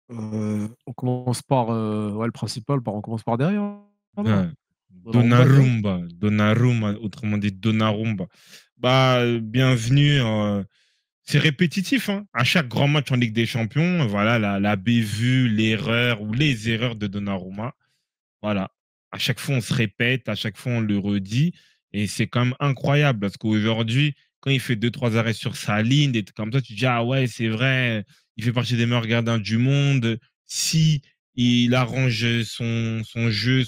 On commence par, ouais, le principal, on commence par derrière, là. Hein. Donnarumma, il est là? Donnarumma, autrement dit Donnarumma. Bah, bienvenue, c'est répétitif, hein. À chaque grand match en Ligue des Champions, voilà la bévue, l'erreur ou les erreurs de Donnarumma. Voilà. À chaque fois, on se répète, à chaque fois, on le redit et c'est quand même incroyable parce qu'aujourd'hui, quand il fait deux trois arrêts sur sa ligne, des trucs comme ça, tu te dis: «Ah ouais, c'est vrai, il fait partie des meilleurs gardiens du monde. Si il arrange son jeu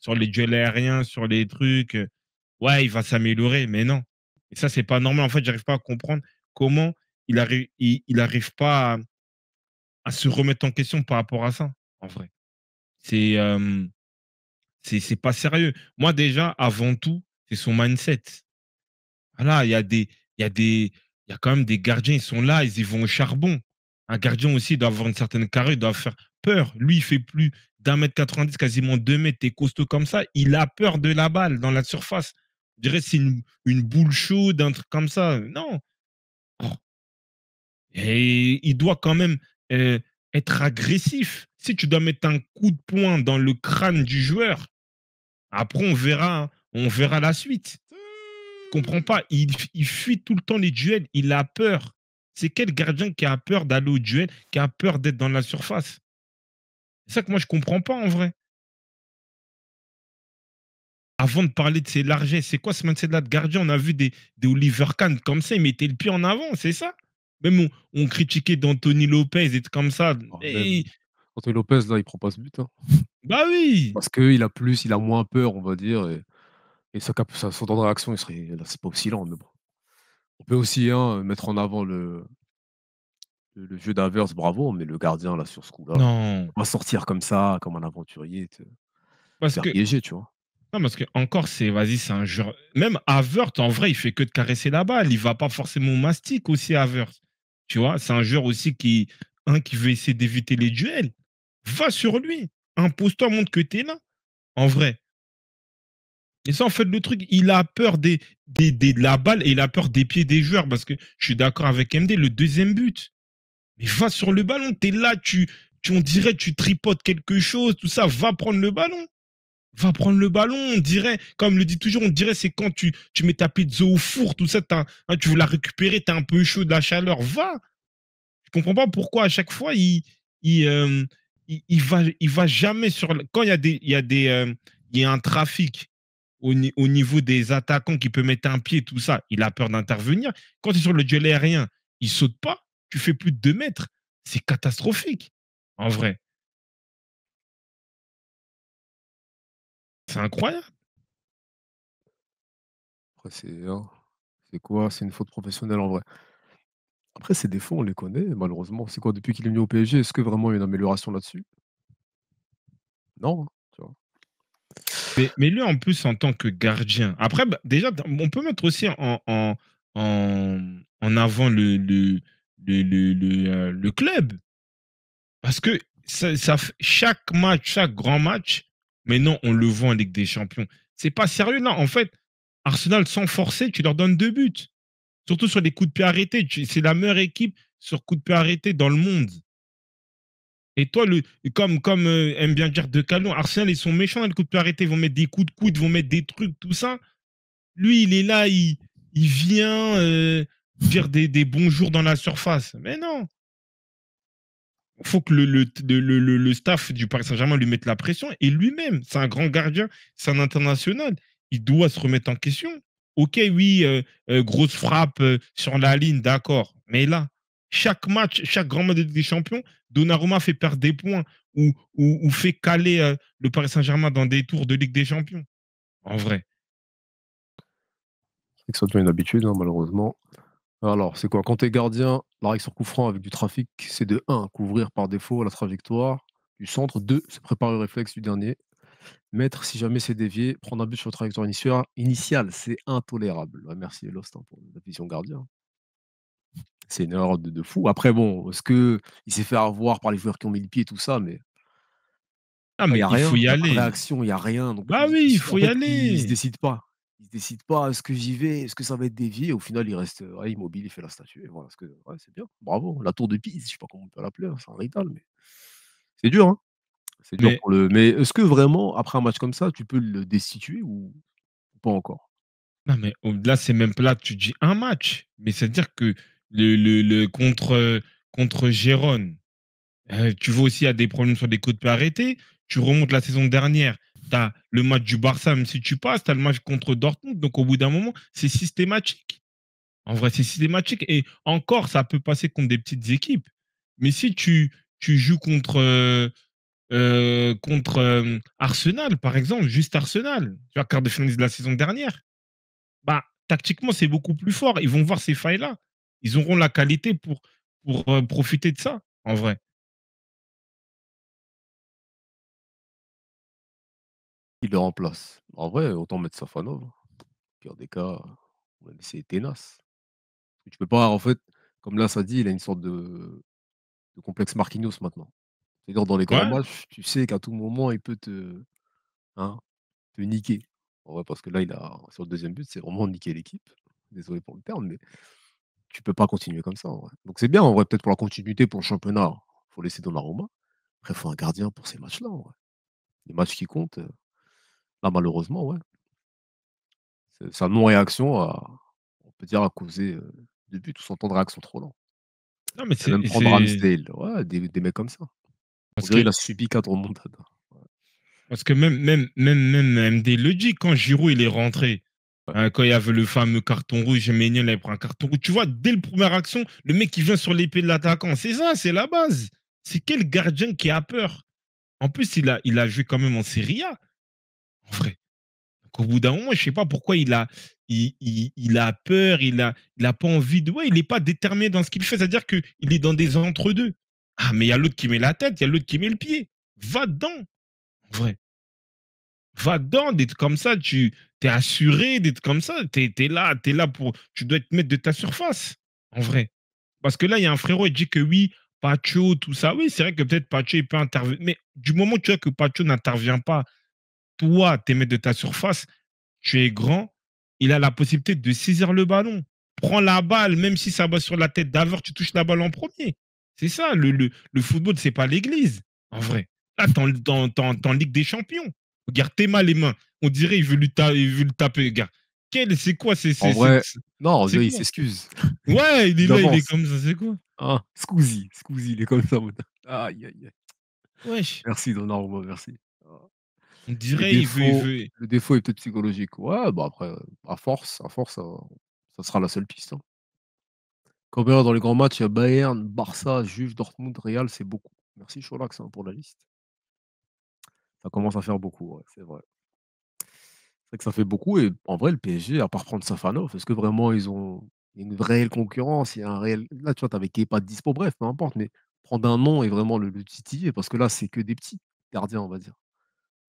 sur les duels aériens, sur les trucs, ouais, il va s'améliorer», mais non. Et ça, c'est pas normal. En fait, j'arrive pas à comprendre comment il arrive pas à se remettre en question par rapport à ça, en vrai. C'est, c'est pas sérieux. Moi, déjà, avant tout, c'est son mindset. Voilà, il y a quand même des gardiens, ils sont là, ils y vont au charbon. Un gardien aussi doit avoir une certaine carrure, il doit faire peur. Lui, il fait plus d'1,90 m, quasiment 2 mètres, t'es costaud comme ça, il a peur de la balle dans la surface. Je dirais c'est une boule chaude, un truc comme ça. Non. Oh. Et il doit quand même être agressif. Si tu dois mettre un coup de poing dans le crâne du joueur, après, on verra la suite. Je comprends pas. Il fuit tout le temps les duels. Il a peur. C'est quel gardien qui a peur d'aller au duel, qui a peur d'être dans la surface? C'est ça que moi, je comprends pas en vrai. Avant de parler de ses largesses, c'est quoi ce mindset-là de gardien? On a vu des Oliver Kahn comme ça, ils mettaient le pied en avant, c'est ça? Même on critiquait d'Anthony Lopez et comme ça. Oh, Et, même Anthony Lopez, là, il prend pas ce but, hein. bah oui! Parce qu'il a moins peur, on va dire et son temps de réaction, il serait là, c'est pas aussi lent, mais bon. On peut aussi, hein, mettre en avant le jeu d'Havertz, bravo, mais le gardien, là, sur ce coup-là, Non. pas sortir comme ça, comme un aventurier, te Parce faire que piéger, tu vois? Non, parce que encore, vas-y, c'est un joueur. Même Havertz, en vrai, il fait que de caresser la balle. Il va pas forcément au mastic aussi, Havertz. Tu vois, c'est un joueur aussi qui veut essayer d'éviter les duels. Va sur lui. Impose-toi, montre que tu es là. En vrai. Et ça, en fait, le truc, il a peur de la balle et il a peur des pieds des joueurs. Parce que je suis d'accord avec MD, le deuxième but. Mais va sur le ballon. Tu es là, on dirait, tu tripotes quelque chose, tout ça. Va prendre le ballon. Va prendre le ballon, on dirait, comme le dit toujours, on dirait c'est quand tu mets ta pizza au four, tout ça, tu veux la récupérer, t'es un peu chaud de la chaleur, va. Je comprends pas pourquoi à chaque fois il, euh, il va jamais sur quand il y a un trafic au niveau des attaquants qui peut mettre un pied, tout ça, il a peur d'intervenir. Quand tu es sur le duel aérien, il saute pas, tu fais plus de 2 mètres, c'est catastrophique. En vrai, c'est incroyable. Après c'est quoi? C'est une faute professionnelle, en vrai. Après ses défauts, on les connaît, malheureusement. C'est quoi, depuis qu'il est venu au PSG, est-ce que vraiment il y a une amélioration là-dessus? Non, hein, tu vois? Mais lui, en plus, en tant que gardien, après, bah, déjà, on peut mettre aussi en avant le club. Parce que chaque match, chaque grand match, maintenant, on le voit en Ligue des Champions. C'est pas sérieux, là. En fait, Arsenal, sans forcer, tu leur donnes 2 buts. Surtout sur les coups de pied arrêtés. C'est la meilleure équipe sur coups de pied arrêtés dans le monde. Et toi, comme aime bien dire De Calon, Arsenal, ils sont méchants, les coups de pied arrêtés. Ils vont mettre des coups de coude, ils vont mettre des trucs, tout ça. Lui, il est là, il vient dire des bonjours dans la surface. Mais non, il faut que le staff du Paris Saint-Germain lui mette la pression. Et lui-même, c'est un grand gardien, c'est un international. Il doit se remettre en question. Ok, oui, grosse frappe sur la ligne, d'accord. Mais là, chaque match, chaque grand match des Champions, Donnarumma fait perdre des points ou fait caler le Paris Saint-Germain dans des tours de Ligue des Champions. En vrai. C'est que ça devient une habitude, hein, malheureusement. Alors, c'est quoi? Quand tu es gardien, l'arrêt sur coup franc avec du trafic, c'est de un couvrir par défaut la trajectoire du centre, 2 se préparer au réflexe du dernier, mettre si jamais c'est dévié, prendre un but sur la trajectoire initiale, c'est intolérable. Ouais, merci Lost, hein, pour la vision gardien. C'est une erreur de fou. Après bon, est-ce qu'il s'est fait avoir par les joueurs qui ont mis le pied et tout ça, mais Ah, il y mais a il faut rien, y il y a pas de aller. réaction, il y a rien, donc Bah oui, il en faut y fait, il se aller. décide pas. Il se décide pas: «Est-ce que j'y vais? Est-ce que ça va être dévié?» Au final, il reste, ouais, immobile, il fait la statue et voilà, parce que ouais, c'est bien, bravo, la tour de Pise, je sais pas comment on peut l'appeler, hein, c'est un rital, mais C'est dur, hein? C'est dur Mais pour le mais est-ce que vraiment, après un match comme ça, tu peux le destituer ou pas encore? non, mais au-delà, c'est même pas là, tu dis un match, mais c'est-à-dire que le contre Gérone, tu vois aussi, il y a des problèmes sur des coups de pied arrêtés. Tu remontes la saison dernière, tu as le match du Barça, même si tu passes, tu as le match contre Dortmund. Donc, au bout d'un moment, c'est systématique. En vrai, c'est systématique. Et encore, ça peut passer contre des petites équipes. Mais si tu joues contre Arsenal, par exemple, juste Arsenal, tu vois, quart de finaliste de la saison dernière, bah, tactiquement, c'est beaucoup plus fort. Ils vont voir ces failles-là. Ils auront la qualité pour profiter de ça, en vrai. Il le remplace. En vrai, autant mettre Safanov, hein. Pire des cas, on va laisser Tenas. Tu peux pas en fait, comme là ça dit, il a une sorte de complexe Marquinhos maintenant. C'est-à-dire dans les grands Ouais, matchs, tu sais qu'à tout moment, il peut te hein, te niquer. En vrai, parce que là, il a sur le deuxième but, c'est vraiment niquer l'équipe. Désolé pour le terme, mais tu peux pas continuer comme ça, en vrai. Donc c'est bien, en vrai, peut-être pour la continuité, pour le championnat, faut laisser Donnarumma. Après, il faut un gardien pour ces matchs-là, en vrai. Les matchs qui comptent, là, malheureusement, ouais, sa non-réaction on peut dire, a causé, 2 buts ou son temps de réaction trop lent. non, mais Et même prendre Ramsdale, ouais, des mecs comme ça. On parce dirait que il a subi 4 remontadas. Ouais, parce que même MD le dit, quand Giroud il est rentré, ouais. quand il y avait le fameux carton rouge, Méniel avait pris un carton rouge. Tu vois, dès la première action, le mec qui vient sur l'épée de l'attaquant, c'est ça, c'est la base. C'est quel gardien qui a peur? En plus, il a joué quand même en Serie A, en vrai. Donc, au bout d'un moment, je sais pas pourquoi il a peur, il a pas envie de. Ouais, il n'est pas déterminé dans ce qu'il fait. C'est-à-dire qu'il est dans des entre-deux. Ah, mais il y a l'autre qui met la tête, il y a l'autre qui met le pied. Va dedans, en vrai. Va dedans, d'être comme ça, tu es assuré d'être comme ça. T'es là pour. Tu dois te mettre de ta surface, en vrai. Parce que là, il y a un frérot, il dit que oui, Pacho, tout ça. Oui, c'est vrai que peut-être Pacho, il peut intervenir. Mais du moment où tu vois que Pacho n'intervient pas, toi, t'es maître de ta surface, tu es grand, il a la possibilité de saisir le ballon. Prends la balle, même si ça va sur la tête d'Avert, tu touches la balle en premier. C'est ça, le football, c'est pas l'église, en vrai. Là, t'es en Ligue des Champions. Regarde, t'es mal les mains. On dirait il veut le taper. Regarde. C'est quoi En vrai, non, on c'est dirait il quoi? s'excuse. Ouais, il est là, il est D'avance. comme ça, c'est quoi? Ah, Squeezie, il est comme ça en mode aïe, aïe, aïe. Wesh. Merci Donnarumma, merci. Ah. On Les dirait, défauts le défaut est peut-être psychologique. Ouais, bah, après, à force, ça sera la seule piste, hein. Comme là, dans les grands matchs, il y a Bayern, Barça, Juve, Dortmund, Real, c'est beaucoup. Merci Cholax, hein, pour la liste. Ça commence à faire beaucoup, ouais, c'est vrai. C'est vrai que ça fait beaucoup et en vrai, le PSG, à part prendre Safanov, est-ce que vraiment ils ont il y a une réelle concurrence? Il y a un réel là, tu vois, tu avais Kepa dispo, bref, peu importe, mais prendre un nom et vraiment le titiller parce que là, c'est que des petits gardiens, on va dire.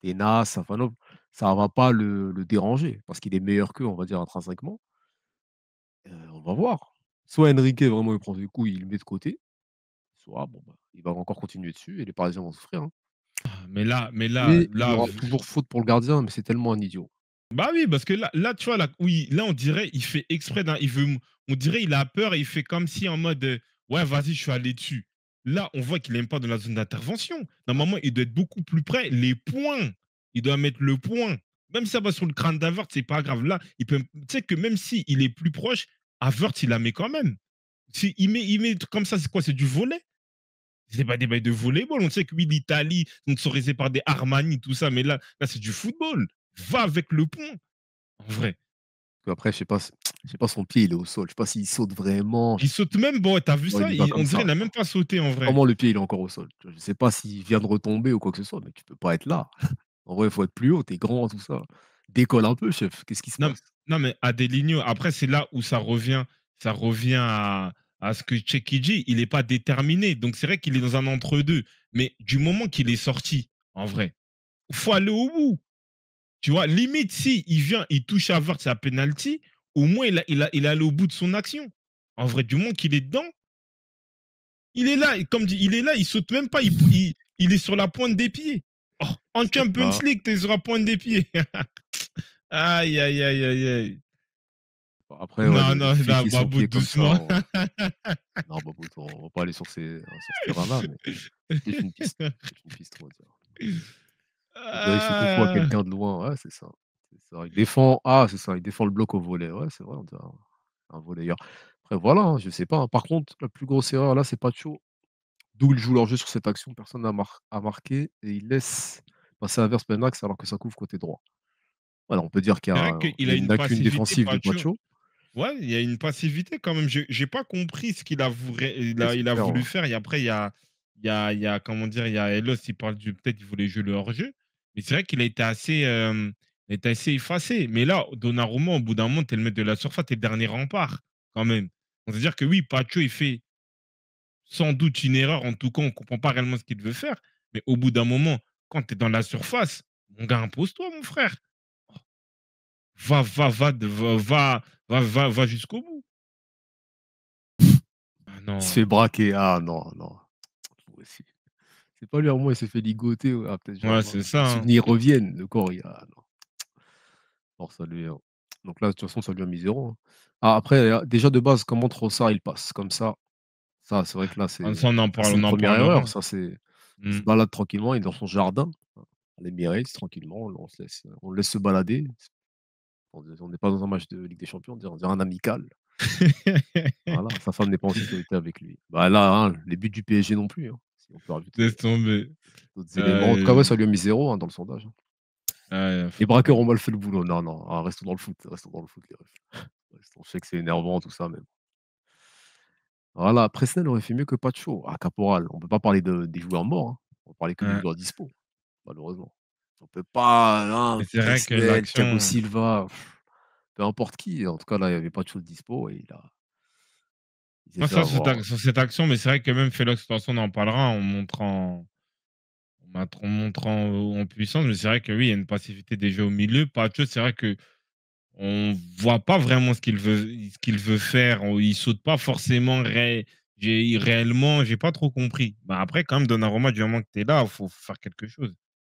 Tena, Safanov, ça va pas le déranger parce qu'il est meilleur qu'eux, on va dire intrinsèquement. On va voir. Soit Enrique, vraiment, il prend ses couilles, il le met de côté, soit bon, bah, il va encore continuer dessus et les Parisiens vont souffrir, hein. mais là, Mais il y aura toujours faute pour le gardien, mais c'est tellement un idiot. bah oui, parce que là, tu vois, là, oui, là, on dirait, il fait exprès, on dirait, il a peur et il fait comme si en mode, ouais, vas-y, je suis allé dessus. Là, on voit qu'il n'aime pas dans la zone d'intervention. Normalement, il doit être beaucoup plus près. Les points, il doit mettre le point. Même si ça va sur le crâne d'Avert, c'est pas grave. Là, il peut, tu sais que même si il est plus proche, Avert, il la met quand même. Si il met comme ça, c'est quoi? C'est du volet? C'est pas des bails de volleyball. On sait que oui, l'Italie, donc sponsorisé par des Armani, tout ça, mais là, c'est du football. Va avec le point. En vrai. Après, je sais pas son pied, il est au sol. Je sais pas s'il saute vraiment. Il saute même, bon, t'as vu Ouais, ça? il y va On comme dirait ça, qu'il n'a tu même vois? pas sauté en vrai. Comment le pied, il est encore au sol? Tu vois? Je sais pas s'il vient de retomber ou quoi que ce soit, mais tu peux pas être là. En vrai, il faut être plus haut, tu es grand, tout ça. Décolle un peu, chef, qu'est-ce qui se Non, passe? non, mais Adelinho, après, c'est là où ça revient à ce que Tchèque dit. Il n'est pas déterminé. Donc, c'est vrai qu'il est dans un entre-deux. Mais du moment qu'il est sorti, en vrai, il faut aller au bout. Tu vois, limite, si il vient, il touche à Vert, c'est à penalty, au moins, il est allé au bout de son action. En vrai, du moment qu'il est dedans, il est là, comme dit, il est là, il saute même pas, il est sur la pointe des pieds. Oh, en Je sais Champions pas. League, t'es sur la pointe des pieds. Aïe, aïe, aïe, aïe, aïe. Après, ouais, Non, non, de non, faker son Babou, pied comme ça, doucement. non, bah, bon, on va pas aller sur ce terrain-là, mais peut-être une piste. Peut-être une piste, on va dire. On dirait il fait coucou à Ah! quelqu'un de loin, ouais, c'est ça. C'est ça. Il défend ah, c'est ça, il défend le bloc au volley. Ouais, c'est vrai, on dirait un volleyeur. Après voilà, hein, je sais pas, hein. Par contre, la plus grosse erreur là, c'est Pacho, d'où ils jouent leur jeu sur cette action, personne n'a marqué et ils laissent passer vers Benax alors que ça couvre côté droit. Voilà, on peut dire C'est vrai qu'il qu'il y a a une une lacune passivité, défensive de Pacho. Pacho Ouais, il y a une passivité quand même. J'ai pas compris ce qu'il a voulu et c'est il a clair, voulu ouais. faire et après il y a comment dire? Il y a Elos, il parle du peut-être il voulait jouer le hors-jeu, mais c'est vrai qu'il a été assez, il a été assez effacé. Mais là, Donnarumma, au bout d'un moment, tu es le maître de la surface, tu es le dernier rempart quand même. Donc c'est-à-dire que oui, Pacho, il fait sans doute une erreur, en tout cas, on comprend pas réellement ce qu'il veut faire, mais au bout d'un moment, quand tu es dans la surface, mon gars, impose-toi, mon frère. Va va va de va jusqu'au bout. Ah Il se fait non. braquer. Ah non, non. C'est c'est pas lui, à un moment, il s'est fait ligoter, ah peut-être Ouais, genre, c'est les ça, hein. souvenirs reviennent, le corps il ah non, force à lui, hein. Donc là, de toute façon, ça lui a mis 0, hein. Ah après, déjà de base, comment Trossard il passe comme ça c'est vrai que là, Ah, ça, c'est on une en première erreur, parlera. ça c'est il Mmh. se balade tranquillement, il est dans son jardin, à l'Emirates tranquillement, on le laisse se balader. On n'est pas dans un match de Ligue des Champions, on dirait un amical. Voilà, sa femme n'est pas en sécurité avec lui. Bah là, hein, les buts du PSG non plus, hein, si on peut rajouter, Laisse tomber. d'autres éléments. En tout cas, ouais, Heu, ça lui a mis 0, hein, dans le sondage, hein. Les faut braqueurs pas. ont mal fait le boulot. Non, non, ah, restons dans le foot les refs. Restons je sais que c'est énervant tout ça, mais bon. Voilà, Presnel aurait fait mieux que Pacho. Ah, Caporal, on peut pas parler des joueurs morts, hein. On va parler que des Ouais. joueurs dispo, malheureusement. On peut pas, hein, Mais c'est vrai que Presnel, Thiago l'action Silva, peu importe qui. En tout cas, là, il y avait Pacho de dispo et il s'est moi fait ça, avoir, ouais. sur cette action, mais c'est vrai que même Felox, de toute façon, on en parlera en montrant en montrant en puissance, mais c'est vrai que oui, il y a une passivité déjà au milieu. Pacho, c'est vrai que on voit pas vraiment ce qu'il veut faire. Il saute pas forcément réellement. J'ai pas trop compris. Bah après, quand même, Donnarumma, du moment que tu es là, faut faire quelque chose.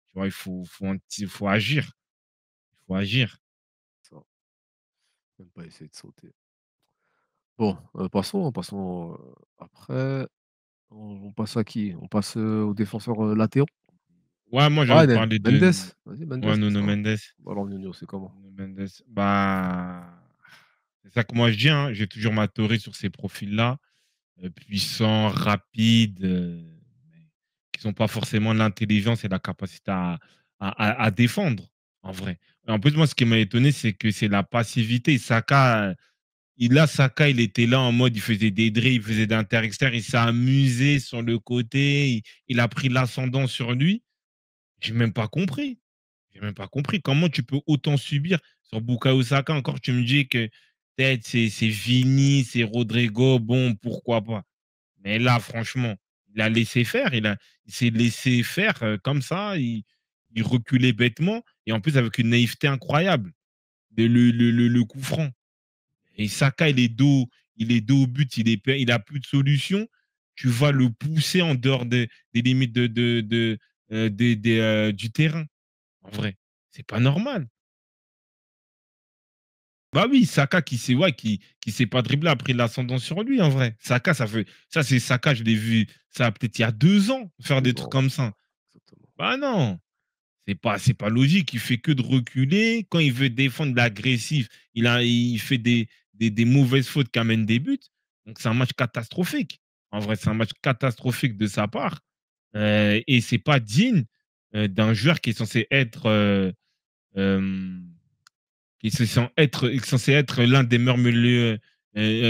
Tu vois, faut agir. Il faut agir. Ça, même pas essayer de sauter. Bon, passons, après, on passe à qui? On passe, aux défenseurs, latéraux? Ouais, moi, j'ai envie Ouais, de parler Mendes, de vas-y Mendes, ouais, c'est Nuno ça. Mendes. Bah alors Nuno, c'est comment? Nuno Mendes. Bah, c'est ça que moi je dis, hein. J'ai toujours ma théorie sur ces profils-là, puissants, rapides, qui n'ont pas forcément l'intelligence et la capacité à défendre, en vrai. En plus, moi, ce qui m'a étonné, c'est que c'est la passivité. Saka, il était là en mode, il faisait des dribbles, il faisait d'inter-extérieur, il s'est amusé sur le côté, il a pris l'ascendant sur lui. J'ai même pas compris. J'ai même pas compris. Comment tu peux autant subir sur Bukayo Saka? Encore, tu me dis que peut-être c'est Vini, c'est Rodrigo, bon, pourquoi pas. Mais là, franchement, il a laissé faire, il s'est laissé faire comme ça, il reculait bêtement et en plus avec une naïveté incroyable. Le coup franc. Et Saka, il est dos au but, il a plus de solution. Tu vas le pousser en dehors des limites du terrain. En vrai, c'est pas normal. Bah oui, Saka qui sait pas dribbler a pris l'ascendant sur lui en vrai. Saka, ça c'est Saka, je l'ai vu, ça peut-être il y a 2 ans faire des 2 trucs ans, ouais, comme c'est ça. ça, exactement. Bah non, c'est pas logique. Il fait que de reculer. Quand il veut défendre l'agressif, il fait des mauvaises fautes qui amènent des buts. Donc c'est un match catastrophique. En vrai, c'est un match catastrophique de sa part. Et c'est pas digne d'un joueur qui est censé être qui est censé être l'un des meilleurs milieux,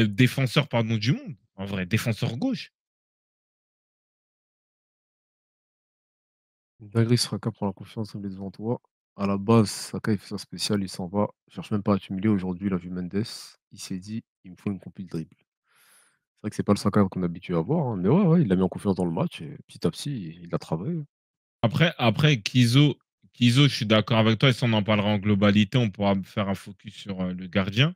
défenseurs pardon, du monde, en vrai, défenseur gauche. Une dinguerie, Saka prend la confiance, il met devant toi. À la base, Saka, il fait sa spéciale, il s'en va. Il cherche même pas à être humilié. Aujourd'hui, il a vu Mendes, il s'est dit: «Il me faut une compil dribble». C'est vrai que c'est pas le Saka qu'on est habitué à voir, hein, mais ouais, ouais, il l'a mis en confiance dans le match et petit à petit, il a travaillé, hein. Après Kizo, je suis d'accord avec toi et ça, on en parlera en globalité, on pourra faire un focus sur, le gardien.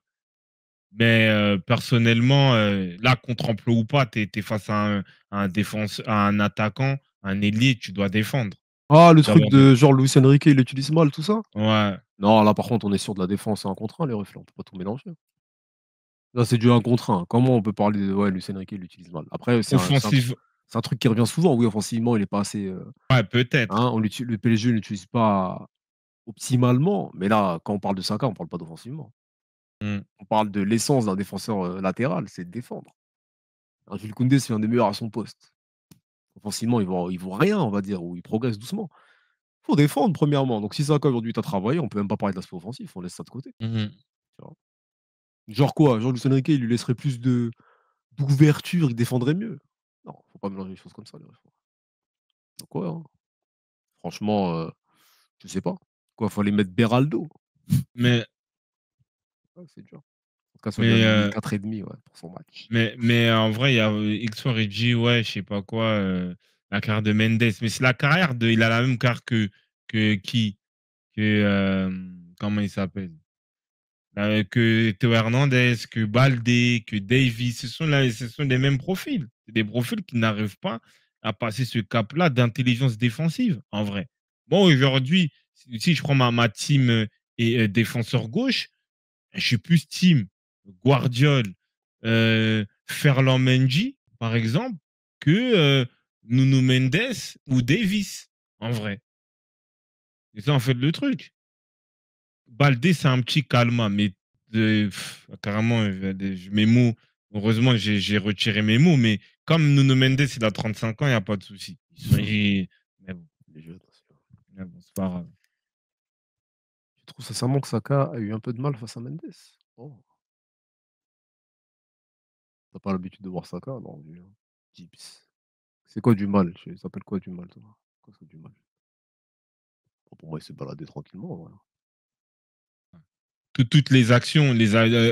Mais, personnellement, là, contre-emploi ou pas, tu es face à un attaquant, un ailier, tu dois défendre. Ah, le Tu dois truc avoir des de genre Luis Enrique, il l'utilise mal, tout ça? ouais. Non, là, par contre, on est sur de la défense 1 contre 1, les refs, là, on peut pas tout mélanger. Là, c'est du 1 contre 1. Comment on peut parler de ouais, Luis Enrique, il l'utilise mal. Après, Offensive, c'est un truc qui revient souvent. Oui, offensivement, il est pas assez, ouais, peut-être. hein, le PSG ne l'utilise pas optimalement, mais là, quand on parle de Saka, on parle pas d'offensivement. Mmh. On parle de l'essence d'un défenseur, latéral, c'est de défendre. Un Jules Koundé, c'est l'un des meilleurs à son poste. Offensivement, il vaut rien, on va dire, ou il progresse doucement. Faut défendre premièrement, donc si Saka aujourd'hui tu travaillé, on peut même pas parler de l'aspect offensif, on laisse ça de côté, Mmh. tu vois? Genre quoi? Genre Luis Enrique, il lui laisserait plus de d'ouverture, il défendrait mieux? Non, faut pas mélanger les choses comme ça, les refs. Donc ouais, hein, franchement, je sais pas. Quoi, faut aller mettre Beraldo? Mais Ouais, c'est dur. En tout cas, ça lui a mais mis heu 4,5 ouais, pour son match. mais en vrai, il y a, X-Fort, il dit: «Ouais, je sais pas quoi, la carrière de Mendes». Mais c'est la carrière de il a la même carrière que qui? Que, comment il s'appelle? Que Théo Hernandez, que Baldé, que Davies, ce sont les mêmes profils. C'est des profils qui n'arrivent pas à passer ce cap-là d'intelligence défensive, en vrai. Moi, aujourd'hui, si je prends ma team, et défenseur gauche, je suis plus team Guardiol, Ferland Mendy, par exemple, que, Nuno Mendes ou Davies, en vrai. C'est ça, en fait, le truc. Baldé, c'est un petit calma, mais carrément, mes mots, heureusement, j'ai retiré mes mots, mais comme Nuno Mendes, il a 35 ans, il y a pas de souci. Mais bon, Les jeux, attention. c'est pas grave. Tu trouves sincèrement que Saka a eu un peu de mal face à Mendes? Oh, tu pas l'habitude de voir Saka? Non, lui, Gibbs. C'est quoi du mal? Ça s'appelle quoi du mal, toi? Quoi c'est du mal? Oh, pour moi, il s'est baladé tranquillement, voilà. Toutes les actions,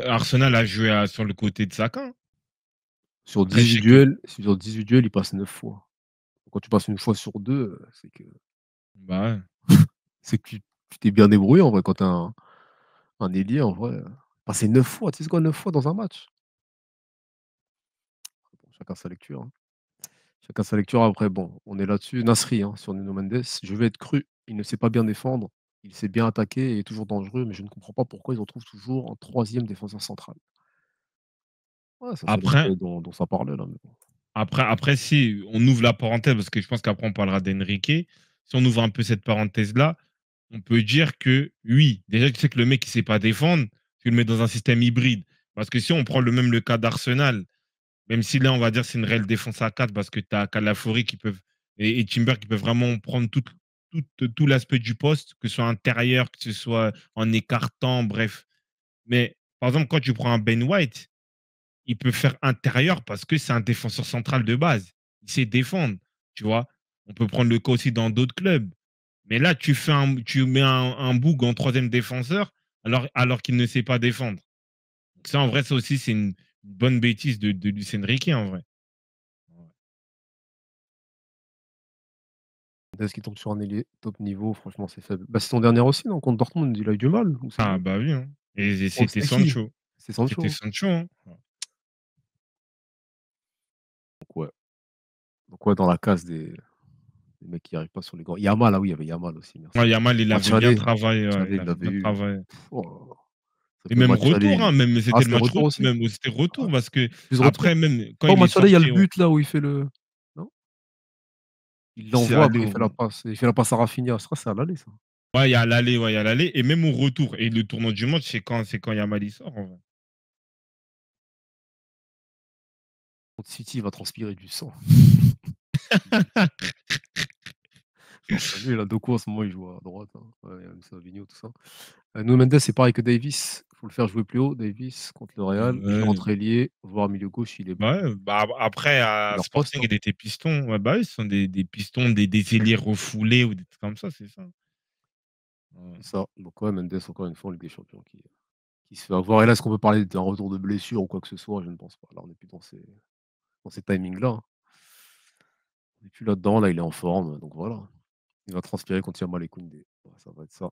Arsenal a joué sur le côté de Saka, hein. Sur Après, je 18 sais que, duels sur 18 duels, il passe 9 fois. Quand tu passes une fois sur 2, bah ouais. c'est que tu t'es bien débrouillé en vrai quand tu es un ailier en vrai, passer 9 fois, tu sais c'est quoi 9 fois dans un match? Bon, chacun sa lecture, hein. Chacun sa lecture après bon, on est là-dessus. Nasri, hein, sur Nuno Mendes, je vais être cru, il ne sait pas bien défendre, il sait bien attaquer et est toujours dangereux, mais je ne comprends pas pourquoi ils retrouvent toujours un troisième défenseur central. Ouais, ça c'est Après, l'aspect dont ça parlait là, mais bon. après, si on ouvre la parenthèse, parce que je pense qu'après on parlera d'Enrique. Si on ouvre un peu cette parenthèse-là, on peut dire que oui, déjà tu sais que le mec il sait pas défendre, tu le mets dans un système hybride. Parce que si on prend le cas d'Arsenal, même si là on va dire c'est une réelle défense à 4 parce que tu as Calafiori qui peuvent et Timber qui peuvent vraiment prendre tout l'aspect du poste, que ce soit intérieur, que ce soit en écartant, bref. Mais par exemple, quand tu prends un Ben White, il peut faire intérieur parce que c'est un défenseur central de base. Il sait défendre, tu vois. On peut prendre le cas aussi dans d'autres clubs. Mais là, tu mets un Boug en troisième défenseur alors qu'il ne sait pas défendre. Donc ça, en vrai, ça aussi, c'est une bonne bêtise de Luis Enrique, en vrai. Mendes qui tombe sur un ailier top niveau, franchement c'est faible. Bah, c'est son dernier aussi non? Contre Dortmund, il a eu du mal ou c'est Ah lui? bah oui, hein. Et Contre c'était c'était qui? Sancho. C'est Sancho, C'était hein? Sancho, hein. Donc ouais. Donc ouais, dans la case des mecs qui arrivent pas sur les grands Yamal, ah oui, il y avait Yamal aussi, merci. Ouais, Yamal, il avait bien Match travaillé, ouais, aller, il il avait l'avait bien eu. travaillé. Oh là là, ça Et fait même match aller, retour, hein, même ah c'était le c'était match retour retour, aussi? même c'était Ah, retour parce que plus après retour? même quand Pas au il est match aller, il y a le sorti, but là où il fait le non? Il c'est l'envoie, aller après au il fait la passe à Rafinha, ça c'est à l'aller ça. ouais, il y a l'aller et même au retour et le tournoi du match, c'est quand Yamal il sort, en vrai. Contre City, il va transpirer du sang. Non, tu vu là, Doku en ce moment il joue à droite, hein. Ouais, il y a même Savigno, tout ça. Nuno Mendes, c'est pareil que Davies, faut le faire jouer plus haut, Davies contre le Real, il Ouais. rentre ailier, voire milieu gauche, il est bon. Bah, ouais, bah, après C'est à leur poste, Sporting, hein. il était piston. Ouais, bah, oui, ce sont des pistons, des ailiers refoulés ou des trucs comme ça, c'est ça. Ouais. C'est ça. Donc ouais, Mendes encore une fois en Ligue des Champions qui se fait avoir et là, est-ce qu'on peut parler d'un retour de blessure ou quoi que ce soit? Je ne pense pas. Là, on n'est plus dans ces timings-là, hein. On n'est plus là-dedans, là, il est en forme, donc voilà. Il va transpirer contre Yamal et Koundé. Ouais, ça va être ça.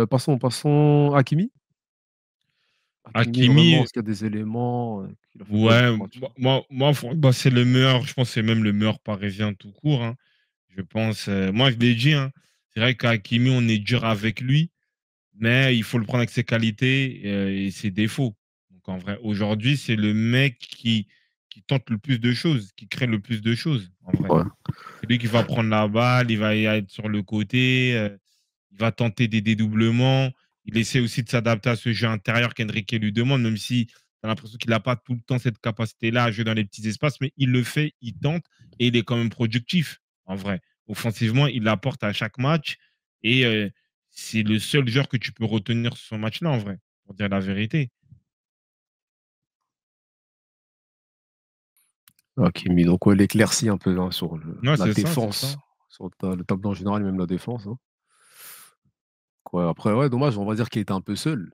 Passons Hakimi. Hakimi vraiment, Hakimi, est-ce qu'il y a des éléments, qu'il a fait quoi dans ouais, ce match? bah, c'est le meilleur, je pense que c'est même le meilleur parisien tout court, hein. Je pense, moi je l'ai dit, hein, c'est vrai qu'Hakimi, on est dur avec lui, mais il faut le prendre avec ses qualités, et ses défauts. Donc Donc en vrai, aujourd'hui, c'est le mec qui tente le plus de choses, qui crée le plus de choses, en vrai. Ouais. C'est lui qui va prendre la balle, il va y être sur le côté, il va tenter des dédoublements. Il essaie aussi de s'adapter à ce jeu intérieur qu'Enrique lui demande, même si tu as l'impression qu'il n'a pas tout le temps cette capacité-là à jouer dans les petits espaces, mais il le fait, il tente et il est quand même productif, en vrai. Offensivement, il apporte à chaque match et c'est le seul joueur que tu peux retenir sur ce match-là, en vrai, pour dire la vérité. OK, mais donc ouais, l'éclaircie un peu, hein, sur Ouais, la c'est ça. défense, sur le tableau en général et même la défense, hein. Ouais, après, ouais, dommage, on va dire qu'il était un peu seul.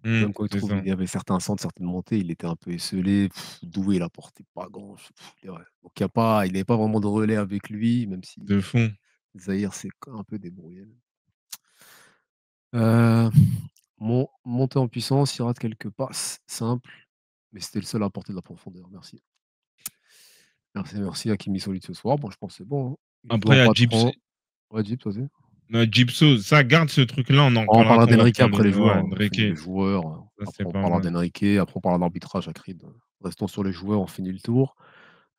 Même quand il C'est trouve ça. il y avait certains centres, certaines montées, il était un peu esseulé. Doué, il apportait pas grand ch ouais. Donc il avait pas vraiment de relais avec lui, même si De fond. Zahir s'est un peu débrouillé. Heu, monté en puissance, il rate quelques passes simples, mais c'était le seul à apporter de la profondeur. Merci. Merci, merci Hakimi solide ce soir. Bon, je pense que c'est bon, hein. Il joue Après, en il y a Gibbs. patron. Ouais, Dips, vas-y. Gipso, ça garde ce truc-là, on en On reparlera parlera quand on va d'Enrique parler après les de ouais, joueurs, on Enrique. finit les joueurs, Ça, après c'est on pas parlera mal. d'Enrique, après on parlera d'arbitrage à Creed. Restons sur les joueurs, on finit le tour.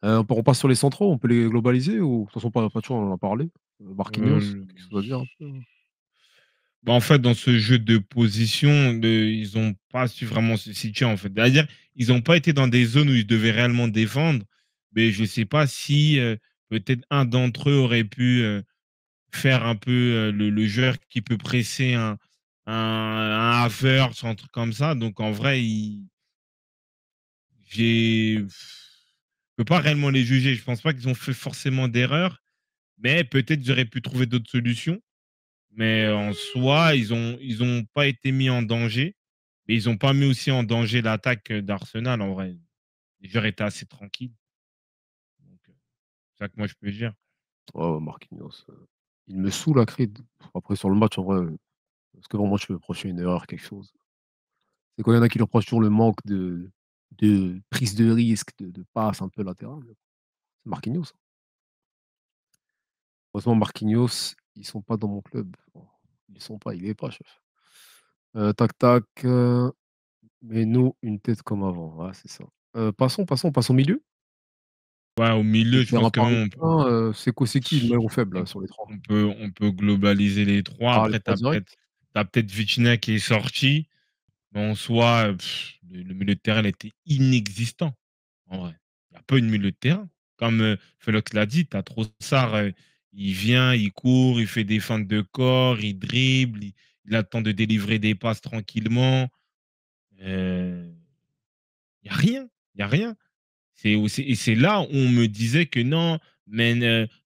On passe sur les centraux, on peut les globaliser ou de toute façon pas toujours on en a parlé. Marquinhos, Heu, quelque chose à dire un peu? Bah, en fait, dans ce jeu de position, ils ont pas su vraiment se situer, en fait. C'est-à-dire, ils ont pas été dans des zones où ils devaient réellement défendre, mais je sais pas si, peut-être un d'entre eux aurait pu, faire un peu, le joueur qui peut presser un Havertz, un truc comme ça. Donc en vrai, je peux pas réellement les juger. Je pense pas qu'ils ont fait forcément d'erreur, mais peut-être ils auraient pu trouver d'autres solutions. Mais en soi, ils ont pas été mis en danger, mais ils ont pas mis aussi en danger l'attaque, d'Arsenal, en vrai. Les joueurs étaient assez tranquilles, donc c'est ça que moi je peux dire. Ouais, ouais, Marquinhos, il me saoule à Creed. Après sur le match en vrai, est-ce que vraiment tu peux reprocher une erreur, quelque chose? C'est quand il y en a qui lui reprochent toujours le manque de prise de risque, de passe un peu latérale. C'est Marquinhos, hein. Heureusement Marquinhos, ils sont pas dans mon club. Bon, ils sont pas, il est pas chef. Tac tac, mais nous, une tête comme avant. Ouais, c'est ça. Passons, passe au milieu. Ouais, au Le milieu, je pense terrain quand même parisien, c'est qui le maillon faible on là, sur les 3? on peut globaliser les 3. Ah, les Après, 3 directs? tu as peut-être Vitinha qui est sorti, mais en soi, le milieu de terrain, il était inexistant, en vrai. Il y a pas eu de milieu de terrain. Comme, Felix l'a dit, tu as Trossard, il vient, il court, il fait des feintes de corps, il dribble, il attend de délivrer des passes tranquillement. Il y a rien, il y a rien. C'est là où on me disait que non, mais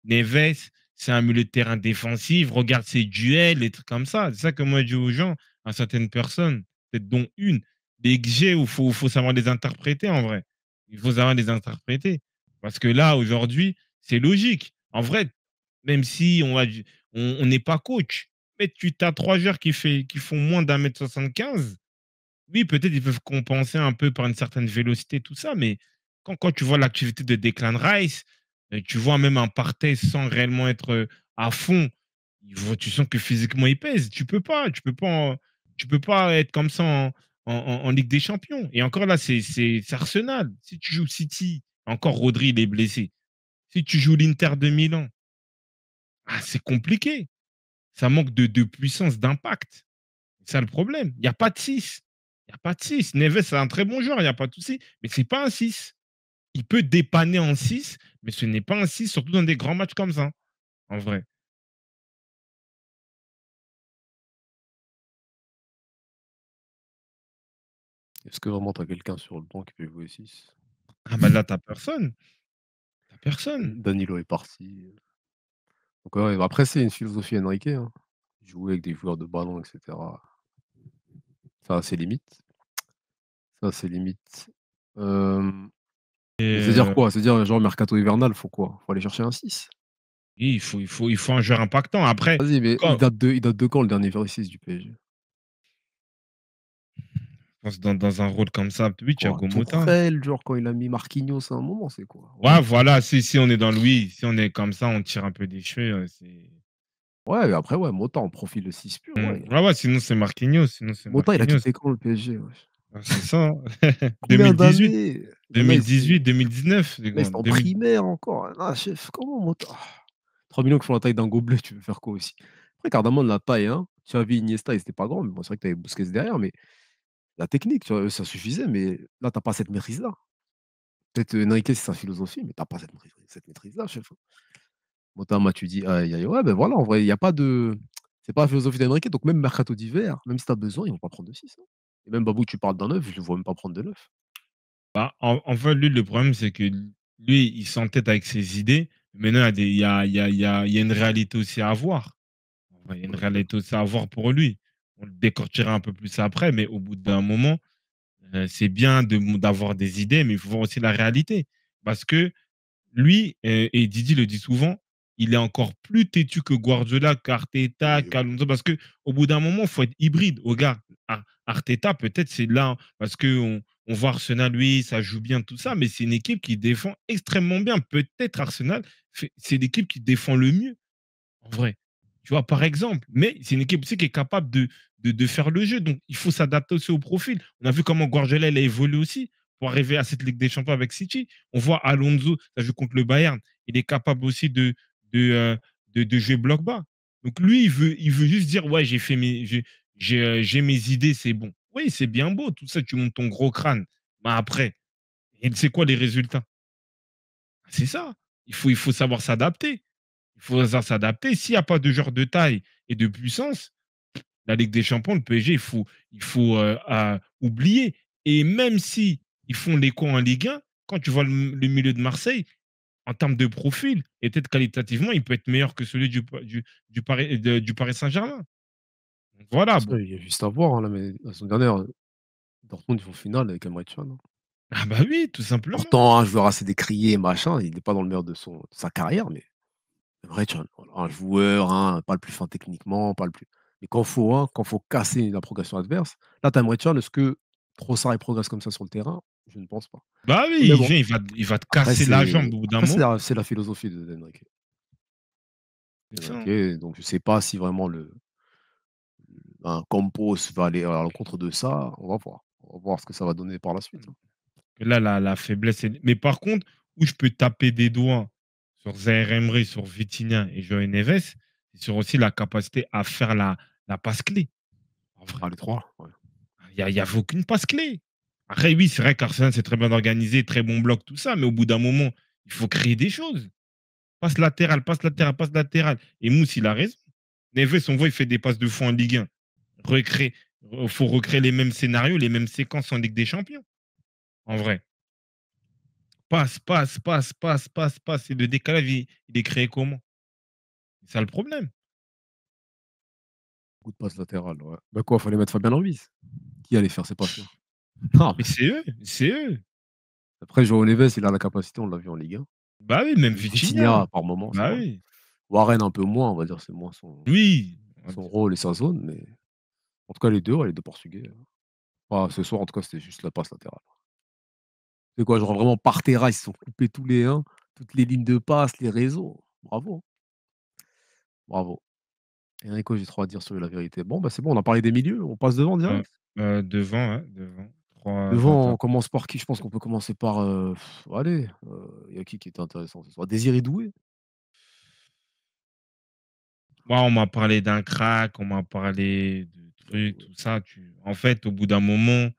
Neves, c'est un milieu de terrain défensif, regarde ses duels, les trucs comme ça. C'est ça que moi je dis aux gens, à certaines personnes, peut-être dont une. Les XG, il faut savoir les interpréter en vrai. Il faut savoir les interpréter. Parce que là, aujourd'hui, c'est logique. En vrai, même si on n'est pas coach, mais tu as 3 joueurs qui font moins d'1,75 m. Oui, peut-être ils peuvent compenser un peu par une certaine vélocité, tout ça, mais quand tu vois l'activité de Declan Rice, tu vois même un Partey sans réellement être, à fond, tu sens que physiquement il pèse. Tu peux pas être comme ça en Ligue des Champions. Et encore là, c'est Arsenal. Si tu joues City, encore Rodri, il est blessé. Si tu joues l'Inter de Milan, c'est compliqué. Ça manque de puissance, d'impact. C'est ça le problème. Il y a pas de 6. Il y a pas de 6. Neves, c'est un très bon joueur, il y a pas de souci, mais c'est pas un 6. Il peut dépanner en 6, mais ce n'est pas un 6, surtout dans des grands matchs comme ça, en vrai. Est-ce que vraiment tu as quelqu'un sur le banc qui peut jouer 6? Ah bah là, tu personne. Tu personne. Danilo est parti. Donc ouais, bah, après c'est une philosophie Enrique, hein. Jouer avec des joueurs de ballon et cetera. Ça a ses limites. Ça a ses limites. Hem, mais Et c'est-à-dire quoi? C'est-à-dire genre mercato hivernal, faut quoi? Faut aller chercher un 6. oui, il faut un joueur impactant. Après, Vas-y, mais quand il date de quand le dernier vrai 6 du PSG? je pense dans un rôle comme ça, oui, Quoi? Thiago Motta. Tourelle, genre quand il a mis Marquinhos à un moment, c'est quoi? Ouais, Ouais. voilà, si on est dans le oui, si on est comme ça, on tire un peu des cheveux, c'est Ouais, mais après ouais, Motta en profil de 6 pur, ouais. Ouais, ouais, sinon c'est Marquinhos, sinon c'est Motta il a Marquinhos. quitté quand le PSG, wesh? C'est ça, hein. Combien 2018, d'années? Il y en a, 2018, 2019, les là, ils grands. étaient en primaire encore. Ah chef, comment monter 3 millions qui font la taille d'un gobelet, tu veux faire quoi aussi? Après Cardamone la taille, hein, Xavi, Iniesta, ils étaient pas grands, mais bon, c'est vrai que tu avais Busquets derrière, mais la technique, tu vois, eux, ça suffisait, mais là, tu as pas cette maîtrise-là. Peut-être, Enrique, c'est sa philosophie, mais tu as pas cette maîtrise-là, chef, hein. Motama, tu dis: «Aïe, aïe», ouais, ben voilà, en vrai, il y a pas de c'est pas la philosophie d'Enrique, donc même mercato d'hiver, même si tu as besoin, ils vont pas prendre de 6, hein. Et même Babou, tu parles d'un neuf, je le vois même pas prendre de neuf. Bah, en fait, lui, le problème, c'est que lui, il s'entête avec ses idées. Maintenant, il y a une réalité aussi à voir. Il y a une Ouais, exact. réalité aussi à voir pour lui. On le décortiquera un peu plus après, mais au bout d'un moment, c'est bien d'avoir des idées, mais il faut voir aussi la réalité. Parce que lui, et Didi le dit souvent, il est encore plus têtu que Guardiola, qu'Arteta, Oui, oui. qu'Alonso, parce que au bout d'un moment, il faut être hybride. Regarde, Arteta, peut-être c'est là, parce qu'on on voit Arsenal, oui, ça joue bien, tout ça, mais c'est une équipe qui défend extrêmement bien. Peut-être Arsenal, c'est l'équipe qui défend le mieux. En vrai. Tu vois, par exemple, mais c'est une équipe aussi qui est capable de faire le jeu. Donc, il faut s'adapter aussi au profil. On a vu comment Guardiola il a évolué aussi pour arriver à cette Ligue des Champions avec City. On voit Alonso, ça joue contre le Bayern. Il est capable aussi de, euh, de jouer bloc bas. Donc, lui, il veut juste dire, ouais, j'ai mes idées, c'est bon. Oui, c'est bien beau, tout ça, tu montes ton gros crâne. Mais après, et c'est quoi les résultats? C'est ça. Il faut savoir s'adapter. Il faut savoir s'adapter. S'il n'y a pas de joueur de taille et de puissance, la Ligue des Champions, le PSG, il faut oublier. Et même si ils font les cons en Ligue 1, quand tu vois le milieu de Marseille, en termes de profil, et peut-être qualitativement, il peut être meilleur que celui du Paris Saint-Germain. Donc voilà, Ça, bon. il y a juste à voir, hein, là, mais la semaine dernière, Dortmund, ils font finale avec Emre Can, hein. Ah bah oui, tout simplement. Pourtant, un joueur assez décrié, machin, il est pas dans le meilleur de sa carrière, mais Emre Can, voilà, un joueur, hein, pas le plus fin techniquement, pas le plus mais quand faut casser la progression adverse, là, tu as Emre Can, est-ce que Trossard, il progresse comme ça sur le terrain? Je ne pense pas. Bah oui, Mais il bon, vient, il va te casser la jambe au bout d'un après moment. c'est la philosophie de d'Enrique. C'est ça, Enrique, hein. donc je sais pas si vraiment un Campos va aller à l'encontre de ça, on va voir. On va voir ce que ça va donner par la suite, hein. Là, la faiblesse, mais par contre, où je peux taper des doigts sur Zaïre Emery, sur Vitinha et João Neves, c'est sur aussi la capacité à faire la passe clé, en vrai. Ah les 3, ouais. Il y avait aucune passe clé. Après, oui, c'est vrai qu'Arsenal, c'est très bien organisé, très bon bloc, tout ça, mais au bout d'un moment, il faut créer des choses. Passe latérale, passe latérale, passe latérale. Et Mousse, il a raison. Neves, on voit, il fait des passes de fou en Ligue 1. Recréer, faut recréer les mêmes scénarios, les mêmes séquences en Ligue des Champions, en vrai. Passe, passe, passe, passe, passe, passe. Et le décalage, il est créé comment? C'est ça le problème. Beaucoup de passes latérales, ouais. Bah quoi, fallait mettre Fabien Ruiz. Qui allait faire ces passes-là? Non, Mais mais c'est eux, c'est eux. après João Neves, il a la capacité, on l'a vu en Ligue 1. Bah oui, même Vitinha. Vitinha par moment, c'est Bah vrai. oui. Warren un peu moins, on va dire, c'est moins Oui. son rôle et sa zone, mais en tout cas les 2, ouais, les 2 Portugais, ce soir en tout cas, c'était juste la passe latérale. C'est quoi, genre vraiment par terrasse, ils se sont coupés tous les 1, toutes les lignes de passe, les réseaux. Bravo, bravo. Enrico, j'ai trop à dire sur lui, la vérité. Bon, bah, c'est bon, on a parlé des milieux, on passe devant Heu direct? devant, ouais, devant. 3 Devant, on attaques. commence par qui? Je pense qu'on peut commencer par, allez, il y a qui était intéressant ce soir? Désiré Doué? Moi, on m'a parlé d'un crack, on m'a parlé de trucs, Doué. tout ça. En fait, au bout d'un moment,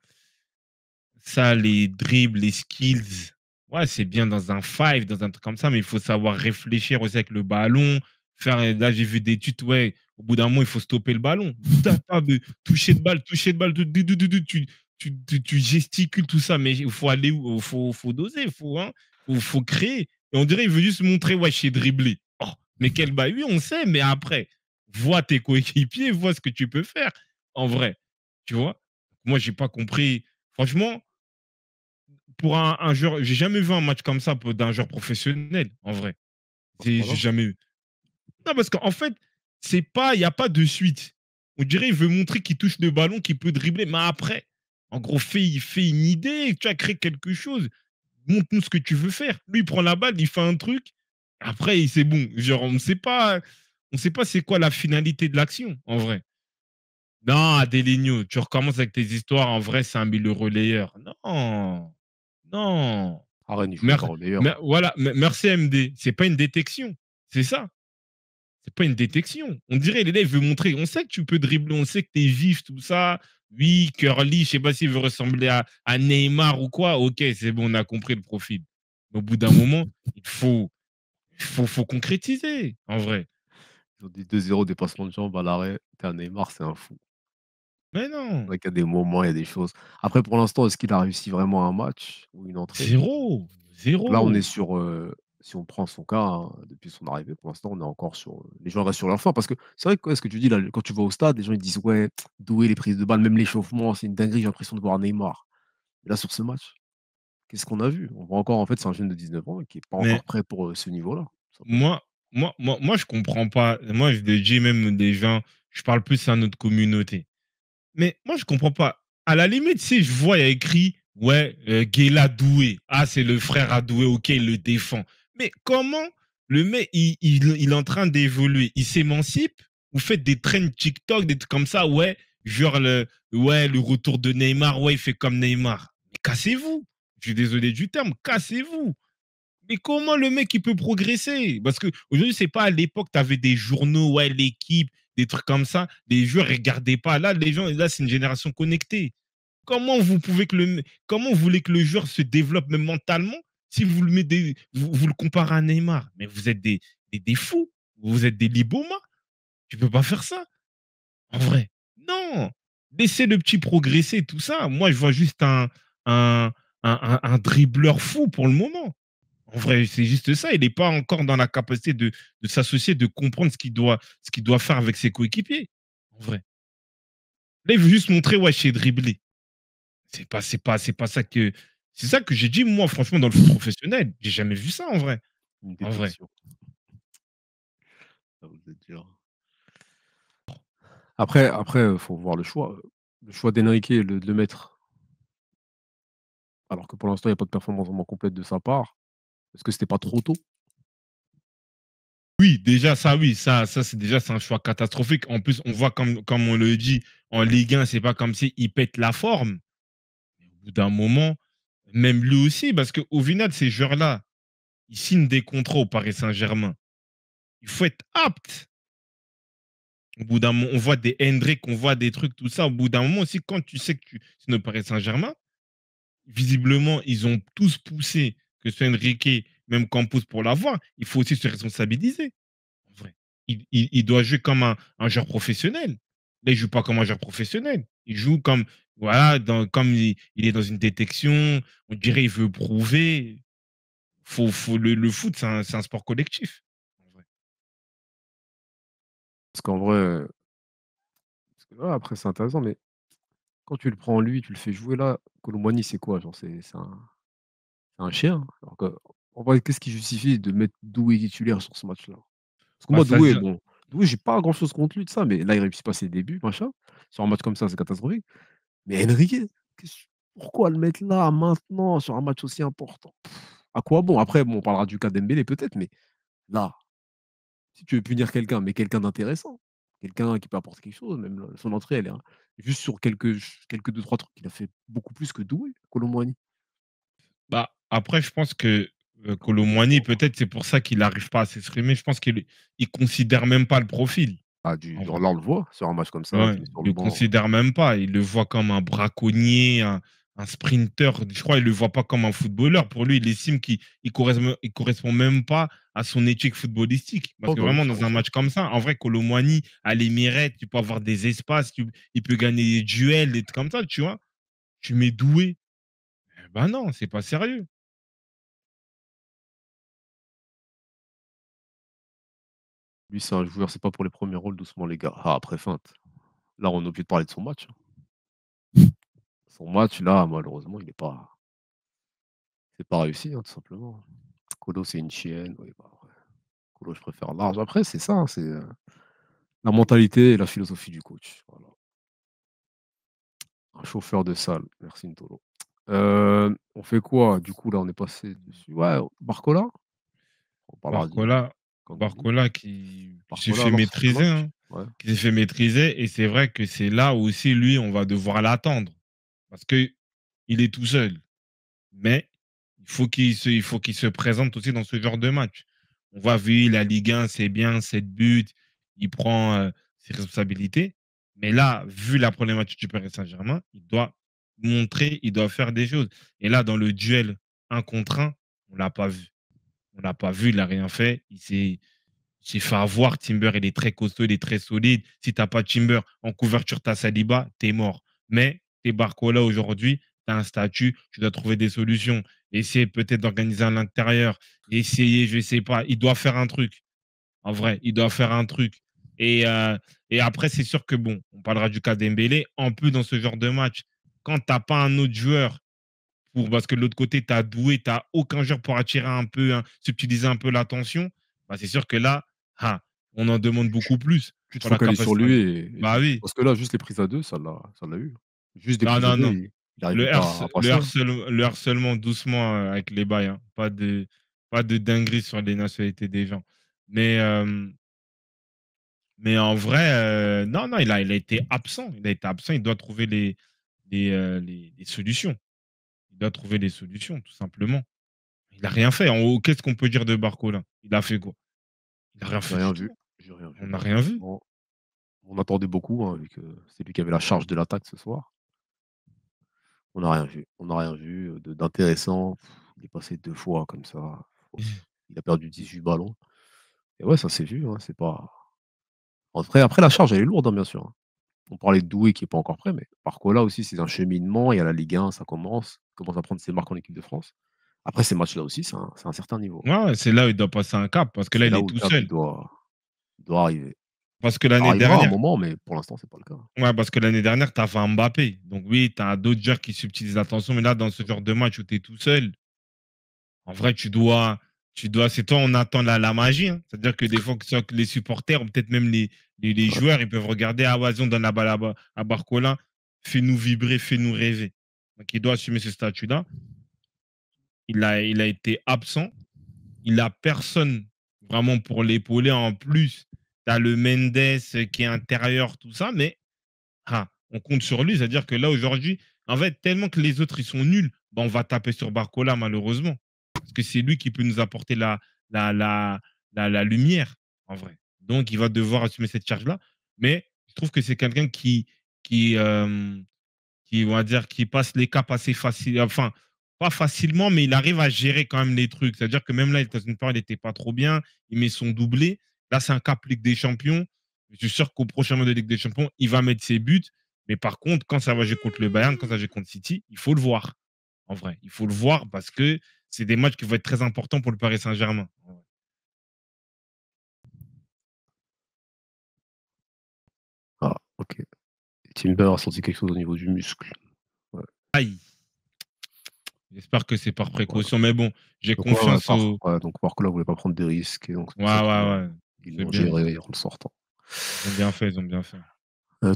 ça, les dribbles, les skills, ouais, c'est bien dans un five, dans un truc comme ça, mais il faut savoir réfléchir aussi avec le ballon. Là, j'ai vu des tutos, ouais, au bout d'un moment, il faut stopper le ballon. T'as pas de toucher de balle, tu gesticules tout ça, mais il faut aller où? Faut doser, faut créer. Et on dirait, il veut juste montrer, ouais, je sais dribbler. Oh, mais quel bail, oui, on sait, mais après, vois tes coéquipiers, vois ce que tu peux faire, en vrai. Tu vois? Moi, j'ai pas compris. Franchement, pour un joueur, j'ai jamais vu un match comme ça d'un joueur professionnel, en vrai. À ce J'ai point-là? jamais eu. Non, parce qu'en fait, il n'y a pas de suite. On dirait il veut montrer qu'il touche le ballon, qu'il peut dribbler, mais après, en gros, il fait une idée, tu as créé quelque chose. Montre-nous ce que tu veux faire. Lui, il prend la balle, il fait un truc. Après, c'est bon. Genre, on ne sait pas c'est quoi la finalité de l'action, en vrai. Non, Adelinho, tu recommences avec tes histoires. En vrai, c'est un milieu relayeur. Non, non. Ah, Rennes, il jouait pas relayeur. Voilà, merci MD. C'est pas une détection. C'est ça. C'est pas une détection. On dirait, l'élève veut montrer. On sait que tu peux dribbler, on sait que t'es vif, tout ça. Oui, Curly, je sais pas s'il veut ressembler à Neymar ou quoi. Ok, c'est bon, on a compris le profil. Mais au bout d'un moment, il faut concrétiser, en vrai. Ils ont dit 2-0 dépassement de jambes à l'arrêt. Putain, Neymar, c'est un fou. Mais C'est non, vrai qu'il y a des moments, il y a des choses. Après, pour l'instant, est-ce qu'il a réussi vraiment un match ou une entrée? zéro, Là, on est zéro. sur, si on prend son cas, hein, depuis son arrivée, pour l'instant, on est encore sur, les gens restent sur leur faim parce que c'est vrai que, ouais, ce que tu dis là, quand tu vas au stade, les gens ils disent: «Ouais, Doué, les prises de balles, même l'échauffement, c'est une dinguerie, j'ai l'impression de voir Neymar». Et là, sur ce match, qu'est-ce qu'on a vu? On voit encore, en fait, c'est un jeune de 19 ans qui est pas Mais encore prêt pour, ce niveau-là, tout simplement. moi, moi, je comprends pas. Moi, je le dis même des gens, je parle plus à notre communauté. Mais moi, je comprends pas. À la limite, si je vois, il y a écrit, ouais, Guela Doué. Ah, c'est le frère à Doué, ok, il le défend. Mais comment le mec, il est en train d'évoluer? Il s'émancipe? Vous faites des trends TikTok, des trucs comme ça, ouais, genre le retour de Neymar, ouais, il fait comme Neymar. Mais cassez-vous. Je suis désolé du terme, cassez-vous. Mais comment le mec il peut progresser? Parce que aujourd'hui, c'est pas à l'époque, tu avais des journaux, ouais, l'équipe, des trucs comme ça. Les joueurs regardaient pas. Là, les gens, là, c'est une génération connectée. Comment vous voulez que le joueur se développe même mentalement si vous le mettez, vous le comparez à Neymar? Mais vous êtes des fous. Vous êtes des libomas. Tu peux pas faire ça. En vrai. Non. Laissez le petit progresser, tout ça. Moi, je vois juste un, un dribbleur fou pour le moment. En vrai, c'est juste ça. Il n'est pas encore dans la capacité de s'associer, de comprendre ce qu'il doit faire avec ses coéquipiers. En vrai. Là, il veut juste montrer, ouais, je sais dribbler. C'est pas ça que. C'est ça que j'ai dit, moi, franchement, dans le foot professionnel. J'ai jamais vu ça, en vrai. Une En vrai. détection, à vous de dire. Après, faut voir le choix d'Enrique, de le mettre alors que pour l'instant, il y a pas de performance vraiment complète de sa part. Est-ce que c'était pas trop tôt? Oui, déjà, ça, oui, ça c'est un choix catastrophique. En plus, on voit, comme on le dit, en Ligue 1, c'est pas comme s'il pète la forme. Au bout d'un moment, même lui aussi, parce qu'au final, ces joueurs-là, ils signent des contrats au Paris Saint-Germain. Il faut être apte. Au bout d'un moment, on voit des Hendrick, on voit des trucs, tout ça. Au bout d'un moment aussi, quand tu sais que c'est le Paris Saint-Germain, visiblement, ils ont tous poussé, que ce soit Enrique, même Campos pour l'avoir. Il faut aussi se responsabiliser. En vrai. Il doit jouer comme un joueur professionnel. Là, il joue pas comme un joueur professionnel. Il joue comme, voilà, comme il est dans une détection. On dirait qu'il veut prouver. Le foot, c'est un sport collectif. En vrai. Parce qu'en vrai, parce que là, après c'est intéressant, mais quand tu le prends lui, tu le fais jouer là, Kolo c'est quoi? Genre c'est un chien? Alors que en vrai, qu'est-ce qui justifie de mettre Doué titulaire sur ce match-là? Parce que Bah, moi ça Doué, vient. bon, Doué, j'ai pas grand chose contre lui de ça, mais là, il réussit pas ses débuts, machin. Sur un match comme ça, c'est catastrophique. Mais Enrique, qu'est-ce pourquoi le mettre là, maintenant, sur un match aussi important? À quoi bon? Après, bon, on parlera du cas Dembélé peut-être, mais là, si tu veux punir quelqu'un, mais quelqu'un d'intéressant, quelqu'un qui peut apporter quelque chose, même son entrée, elle est juste sur quelques 2-3 trucs, il a fait beaucoup plus que Doué, Kolo Muani. Bah, après, je pense que Après Kolo bon, faut peut-être c'est pour ça qu'il n'arrive pas à s'exprimer. Je pense qu'il considère même pas le profil, en genre vrai. là, on le voit sur un match comme ça, Ouais, tu mets sur il le le banc. considère même pas. Il le voit comme un braconnier, un sprinter. Je crois qu'il le voit pas comme un footballeur. Pour lui, il estime qu'il correspond même pas à son éthique footballistique. Parce Oh que bah oui, vraiment, ça dans un ressort. match comme ça, en vrai, Kolo à l'Émirette, tu peux avoir des espaces, il peut gagner des duels, des trucs comme ça, tu vois. Tu mets Doué. Eh ben non, c'est pas sérieux. Lui, c'est un joueur, c'est pas pour les premiers rôles, doucement les gars. Ah, après feinte. Là, on est obligé de parler de son match, hein. Son match là, malheureusement, il est pas c'est pas réussi, hein, tout simplement. Kolo, c'est une chienne, oui, bah, ouais. Kolo, je préfère large. Après, c'est ça, hein, c'est, la mentalité et la philosophie du coach, voilà. Un chauffeur de salle, merci Ntolo. On fait quoi? Du coup, là, on est passé dessus ouais, Barcola? On parlera du Barcola, Kandji. Barcola qui s'est Barcola, fait alors sur ce maîtriser, match? hein. Ouais, qui s'est fait maîtriser et c'est vrai que c'est là où aussi lui, on va devoir l'attendre parce que il est tout seul. Mais il faut qu'il se présente aussi dans ce genre de match. On voit, oui, la Ligue 1, c'est bien, 7 buts, il prend, ses responsabilités. Mais là, vu la problématique du Paris Saint-Germain, il doit montrer, il doit faire des choses. Et là, dans le duel un contre un, on l'a pas vu. On l'a pas vu, il a rien fait. Il s'est fait avoir. Timber, il est très costaud, il est très solide. Si tu as pas Timber en couverture, tu as Saliba, tu es mort. Mais tu es Barcola aujourd'hui, tu as un statut, tu dois trouver des solutions. Essayer peut-être d'organiser à l'intérieur. Essayer, je sais pas. Il doit faire un truc. En vrai, il doit faire un truc. Et, euh, et après, c'est sûr que bon, on parlera du cas d'Embélé. En plus, dans ce genre de match, quand tu n'as pas un autre joueur parce que de l'autre côté, tu as Doué, tu n'as aucun joueur pour attirer un peu, hein, subtiliser un peu l'attention, bah, c'est sûr que là, ah, on en demande beaucoup plus tu te sur la focalises sur capacité. lui et Bah oui. parce que là, juste les prises à 2, ça l'a eu. Juste des Non, prises à non, 2, non. il arrivait pas à passer, hein. Le harcèlement doucement avec les bails, hein. Pas de dinguerie sur les nationalités des gens. Mais, euh, mais en vrai, non, non, il a été absent. Il a été absent. Il doit trouver les solutions. Il doit trouver les solutions, tout simplement. Il a rien fait. En haut, qu'est-ce qu'on peut dire de Barcola? Il a fait quoi? Il a rien J'ai fait rien du vu, tout. j'ai rien vu, On n'a moi, rien vu. franchement. On attendait beaucoup, hein, vu que c'est lui qui avait la charge de l'attaque ce soir. On n'a rien vu. On n'a rien vu, de d'intéressant. Il est passé 2 fois comme ça. Il a perdu 18 ballons et ouais, ça s'est vu, hein, c'est pas après la charge elle est lourde, hein, bien sûr, hein. On parlait de Doué qui est pas encore prêt, mais Barcola aussi c'est un cheminement. Il y a la Ligue 1, ça commence. Il commence à prendre ses marques en équipe de France. Après ces matchs-là aussi, c'est un certain niveau. Ouais, ouais, c'est là où il doit passer un cap parce que là, C'est il là est où le tout cap seul. il doit arriver. Parce que Ça l'année arrivera à un dernière, moment, mais pour l'instant, c'est pas le cas. ouais, parce que l'année dernière, tu avais Mbappé. Donc oui, tu as d'autres joueurs qui subtilisent l'attention, mais là, dans ce genre de match où tu es tout seul, en vrai, c'est toi, on attend la magie, hein. C'est-à-dire que des fois, que ce soit que les supporters, ou peut-être même les Ouais, joueurs, ils peuvent regarder, ah, vas-y, on donne la balle à Barcola, fais-nous vibrer, fais-nous rêver. Donc, il doit assumer ce statut-là. Il a été absent. Il a personne vraiment pour l'épauler. En plus, tu as le Mendes qui est intérieur, tout ça, mais on compte sur lui. C'est-à-dire que là, aujourd'hui, en fait, tellement que les autres, ils sont nuls, bah, on va taper sur Barcola, malheureusement. Parce que c'est lui qui peut nous apporter la, la, la lumière, en vrai. Donc, il va devoir assumer cette charge-là. Mais je trouve que c'est quelqu'un qui, euh, on va dire, qui passe les caps assez facile, enfin, pas facilement, mais il arrive à gérer quand même les trucs. C'est-à-dire que même là, dans une période, il n'était pas trop bien, il met son doublé. Là, c'est un cap Ligue des Champions. Je suis sûr qu'au prochain match de Ligue des Champions, il va mettre ses buts. Mais par contre, quand ça va jouer contre le Bayern, quand ça va jouer contre City, il faut le voir. En vrai, il faut le voir parce que c'est des matchs qui vont être très importants pour le Paris Saint-Germain. ah, OK. Timber a senti quelque chose au niveau du muscle. Ouais, Aïe, j'espère que c'est par voilà. précaution. Mais bon, j'ai Donc ouais, confiance au. donc Barcola voulait pas prendre des risques et donc c'est Ouais, pour ça ouais, ouais. ils C'est l'ont bien. géré en le sortant. Ils ont bien fait, ils ont bien fait.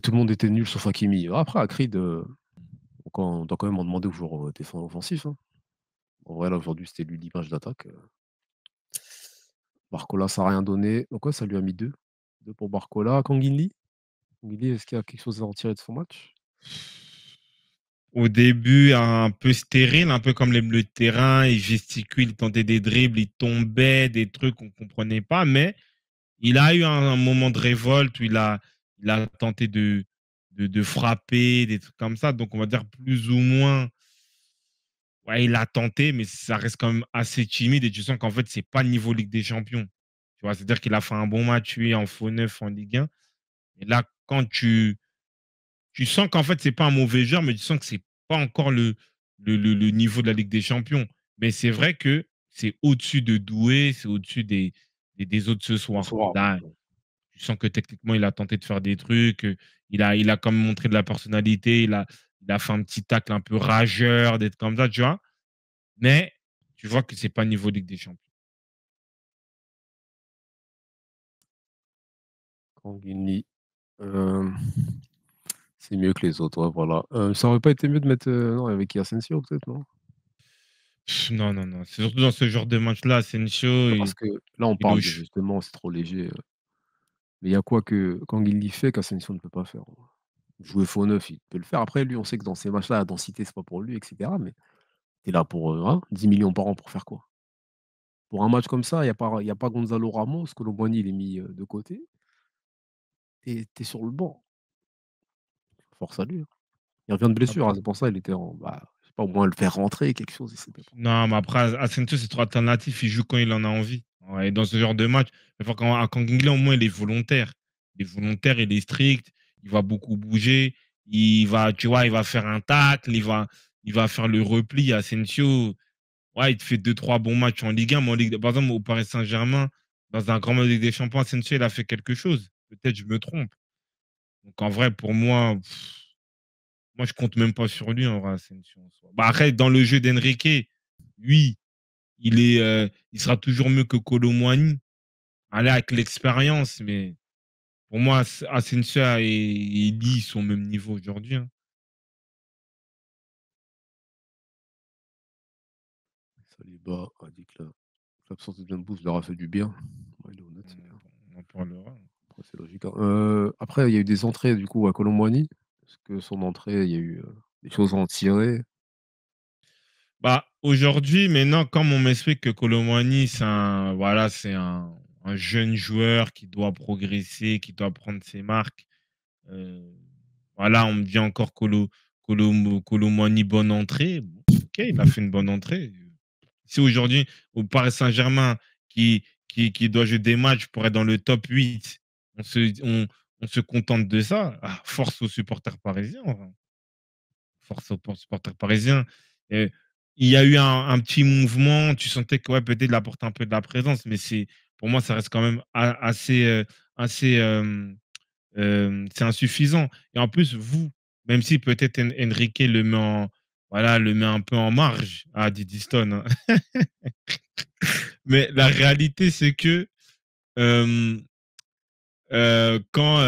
Tout le monde était nul sauf Hakimi. Après Akrid, on doit quand même en demander aux joueurs, offensifs, hein. En vrai là aujourd'hui c'était lui l'image d'attaque, Barcola ça a rien donné. Donc ouais, ça lui a mis 2 pour Barcola. Kanguinli, est-ce qu'il y a quelque chose à en tirer de son match? Au début, un peu stérile, un peu comme les bleus de terrain. Il gesticule, il tentait des dribbles, il tombait, des trucs qu'on ne comprenait pas. Mais il a eu un moment de révolte où il a tenté de frapper, des trucs comme ça. Donc, on va dire plus ou moins, ouais, il a tenté, mais ça reste quand même assez timide. Et tu sens qu'en fait, c'est pas niveau Ligue des Champions. Tu vois, c'est-à-dire qu'il a fait un bon match, lui, en faux neuf en Ligue 1. Et là, quand tu sens qu'en fait, c'est pas un mauvais joueur, mais tu sens que c'est pas encore le niveau de la Ligue des Champions. Mais c'est vrai que c'est au-dessus de Doué, c'est au-dessus des autres ce soir. Bonsoir. Là, tu sens que techniquement, il a tenté de faire des trucs. Il a quand même montré de la personnalité. Il a fait un petit tacle un peu rageur, d'être comme ça, tu vois. Mais tu vois que c'est pas niveau Ligue des Champions. Kanguinli, hem, c'est mieux que les autres, ouais, voilà. Ça aurait pas été mieux de mettre, non, il y avait qui? Asensio peut-être, non? Non, non, non. C'est surtout dans ce genre de match-là, Asensio, Parce que là, on il est au parle de justement, c'est trop léger, Mais il y a quoi que quand il y fait qu'Asensio ne peut pas faire? Jouer faux neuf, il peut le faire. Après lui, on sait que dans ces matchs-là, la densité, c'est pas pour lui et cetera, mais tu es là pour, hein, 10 000 000 par an pour faire quoi? Pour un match comme ça, il y a pas Gonzalo Ramos, Colomboigny, il est mis, de côté. Tu es sur le banc. Force à lui, hein. Il revient de blessure, hein, c'est pour ça il était en je sais pas, au moins le faire rentrer, quelque chose, il c'était pas. Non, mais après, Asensio, c'est trop alternatif. Il joue quand il en a envie. Ouais, et dans ce genre de match, enfin, quand Guingamp, au moins, il est volontaire. Il est volontaire, il est strict. Il va beaucoup bouger. Il va, tu vois, il va faire un tacle. Il va faire le repli. Asensio, ouais, il te fait deux, trois bons matchs en Ligue 1. Mais par exemple, au Paris Saint-Germain, dans un grand match de Ligue des Champions, Asensio, il a fait quelque chose. Peut-être je me trompe. Donc, en vrai, pour moi, moi, je compte même pas sur lui, en vrai, Asensio, en soi. Bah, après, dans le jeu d'Enrique, oui, il sera toujours mieux que Kolo Muani. Allez, avec l'expérience, mais pour moi, Asensio et Lee sont au même niveau aujourd'hui, hein. Saliba a dit que l'absence de Dembouz leur a fait du bien. Ouais, il est honnête, c'est bien. On en parlera. Après c'est logique, hein. Après il y a eu des entrées du coup à Kolo Muani. Est-ce que son entrée, il y a eu, des choses à en tirer? Bah, aujourd'hui, maintenant, comme on m'explique que Kolo Muani, voilà, c'est un jeune joueur qui doit progresser, qui doit prendre ses marques. euh, voilà, on me dit encore Kolo Muani, bonne entrée. Bon, ok, il a fait une bonne entrée. Si aujourd'hui, au Paris Saint-Germain, qui doit jouer des matchs pour être dans le top 8, on se contente de ça, force aux supporters parisiens, en vrai. Force aux supporters parisiens. Euh, il y a eu un petit mouvement, tu sentais que ouais, peut-être il apporte un peu de la présence, mais pour moi, ça reste quand même assez c'est insuffisant. Et en plus, même si peut-être Enrique le met un peu en marge à Didi Stone, hein. Mais la réalité, c'est que euh, quand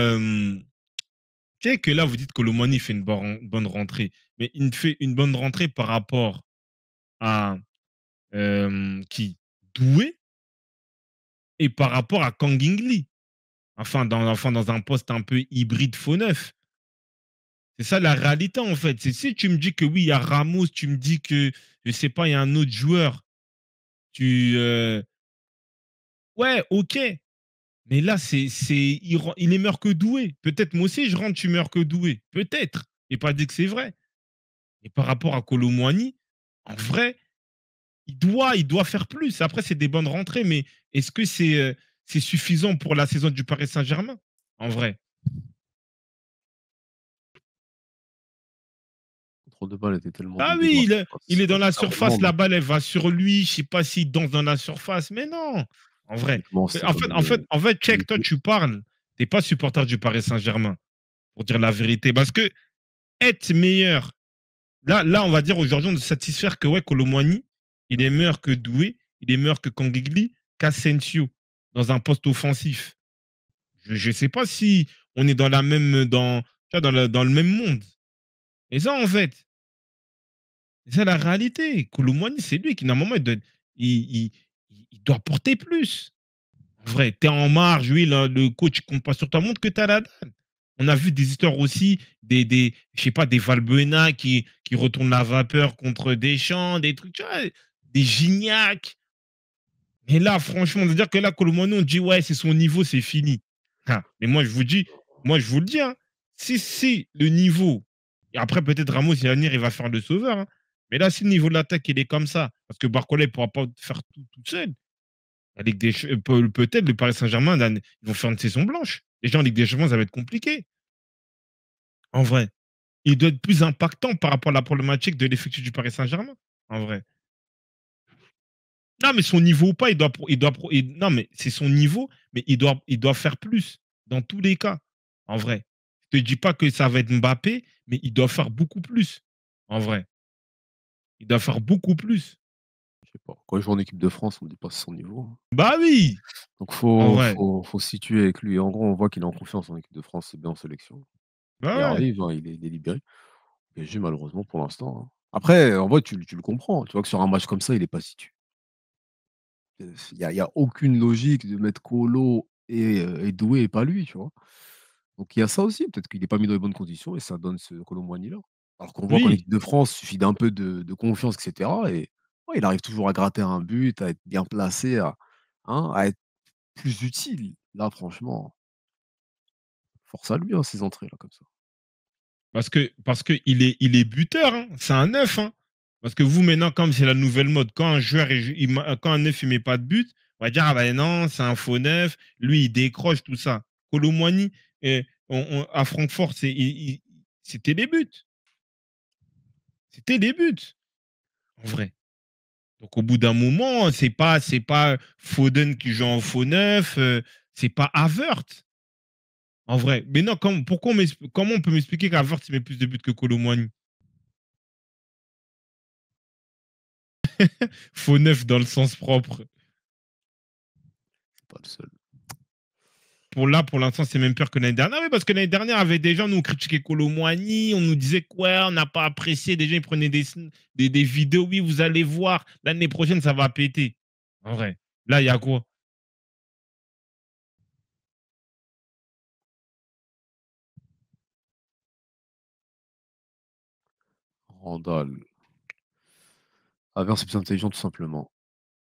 tu sais que là, vous dites que Colomani fait une bonne rentrée, mais il fait une bonne rentrée par rapport à qui Doué et par rapport à Kang Lee. Enfin, dans un poste un peu hybride faux neuf. C'est ça la réalité en fait. C'est si tu me dis que oui, il y a Ramos, tu me dis que je sais pas, il y a un autre joueur, tu ouais, ok. Mais là, il est meilleur que Doué. Peut-être moi aussi, je rentre, tu es meilleur que Doué. Peut-être. Et pas dit que c'est vrai. Et par rapport à Kolo Muani, en vrai, il doit faire plus. Après, c'est des bonnes rentrées, mais est-ce que c'est suffisant pour la saison du Paris Saint-Germain? En vrai. Le contrôle de balle était tellement Ah douillet dans oui, la il surface. est dans la C'était un monde, surface, la balle, elle va sur lui. Je sais pas s'il danse dans la surface, mais non. En vrai. techniquement, c'était En quand fait, même, en fait, en fait, check, toi, limité. tu parles. T'es pas supporter du Paris Saint-Germain, pour dire la vérité. Parce que être meilleur. Là, on va dire aujourd'hui, on est satisfaire que ouais, Colomwani, il est meilleur que Doué, il est meilleur que Kangigli, qu'Asensio, dans un poste offensif. Je ne sais pas si on est tu vois, dans le même monde. Et ça, en fait, c'est ça la réalité. Colomwani, c'est lui qui, normalement, il, il doit porter plus. En vrai, tu es en marge, oui, le coach ne compte pas sur toi, montre que tu as la dalle. On a vu des histoires aussi, je sais pas, des Valbuena qui retournent la vapeur contre Deschamps, des trucs, tu vois, des Gignac. Mais là, franchement, de dire que là, Colomano, on dit, ouais, c'est son niveau, c'est fini. Mais moi, je vous le dis, hein, si le niveau, et après, peut-être Ramos, il va venir, il va faire le sauveur, hein. Mais là, si le niveau de l'attaque, il est comme ça, parce que Barcola, il ne pourra pas faire tout seul. La Ligue des peut-être le Paris Saint-Germain, là, ils vont faire une saison blanche. Déjà, en Ligue des Champions, ça va être compliqué. En vrai. Il doit être plus impactant par rapport à la problématique de l'effectif du Paris Saint-Germain. En vrai. Non, mais son niveau ou pas, non, mais c'est son niveau, mais il doit faire plus dans tous les cas. En vrai. Je te dis pas que ça va être Mbappé, mais il doit faire beaucoup plus. En vrai. Il doit faire beaucoup plus. Je sais pas. Quand il joue en équipe de France, on dépasse son niveau, hein. Bah oui, Donc en faut vrai. faut faut se situer avec lui. En gros, on voit qu'il est en confiance en équipe de France, c'est bien en sélection. Bah Il ouais. arrive, hein, il est libéré. PSG malheureusement pour l'instant, hein. Après, en vrai, tu le comprends. Tu vois que sur un match comme ça, il est pas situ. Il y a aucune logique de mettre Colo est doué et pas lui, tu vois? Donc il y a ça aussi, peut-être qu'il est pas mis dans les bonnes conditions et ça donne ce Kolo Muani là. Alors qu'on voit qu'en Oui, équipe de France, il suffit d'un peu de confiance et cetera et ouais, il arrive toujours à gratter un but, à être bien placé, à être plus utile. Là franchement, force à lui, hein, ces entrées là comme ça. parce que il est buteur, hein. C'est un neuf, hein. Parce que vous, maintenant, comme c'est la nouvelle mode, quand un joueur, quand un neuf, il met pas de but, on va dire, ah ben non, c'est un faux neuf, lui, il décroche, tout ça. Kolo Muani, à Francfort, c'était des buts. C'était des buts, en vrai. Donc, au bout d'un moment, c'est pas Foden qui joue en faux neuf, c'est pas Havertz, en vrai. Mais non, comment on peut m'expliquer qu'Havertz met plus de buts que Kolo Muani? Faux neuf dans le sens propre. C'est pas le seul. Pour l'instant, c'est même pire que l'année dernière. Oui, parce que l'année dernière, avec des gens, nous critiquaient Kolo Muani, on nous disait quoi, on n'a pas apprécié. Des gens, ils prenaient des vidéos. Oui, vous allez voir, l'année prochaine, ça va péter. En vrai. Là, il y a quoi? Randall. Havertz c'est plus intelligent tout simplement.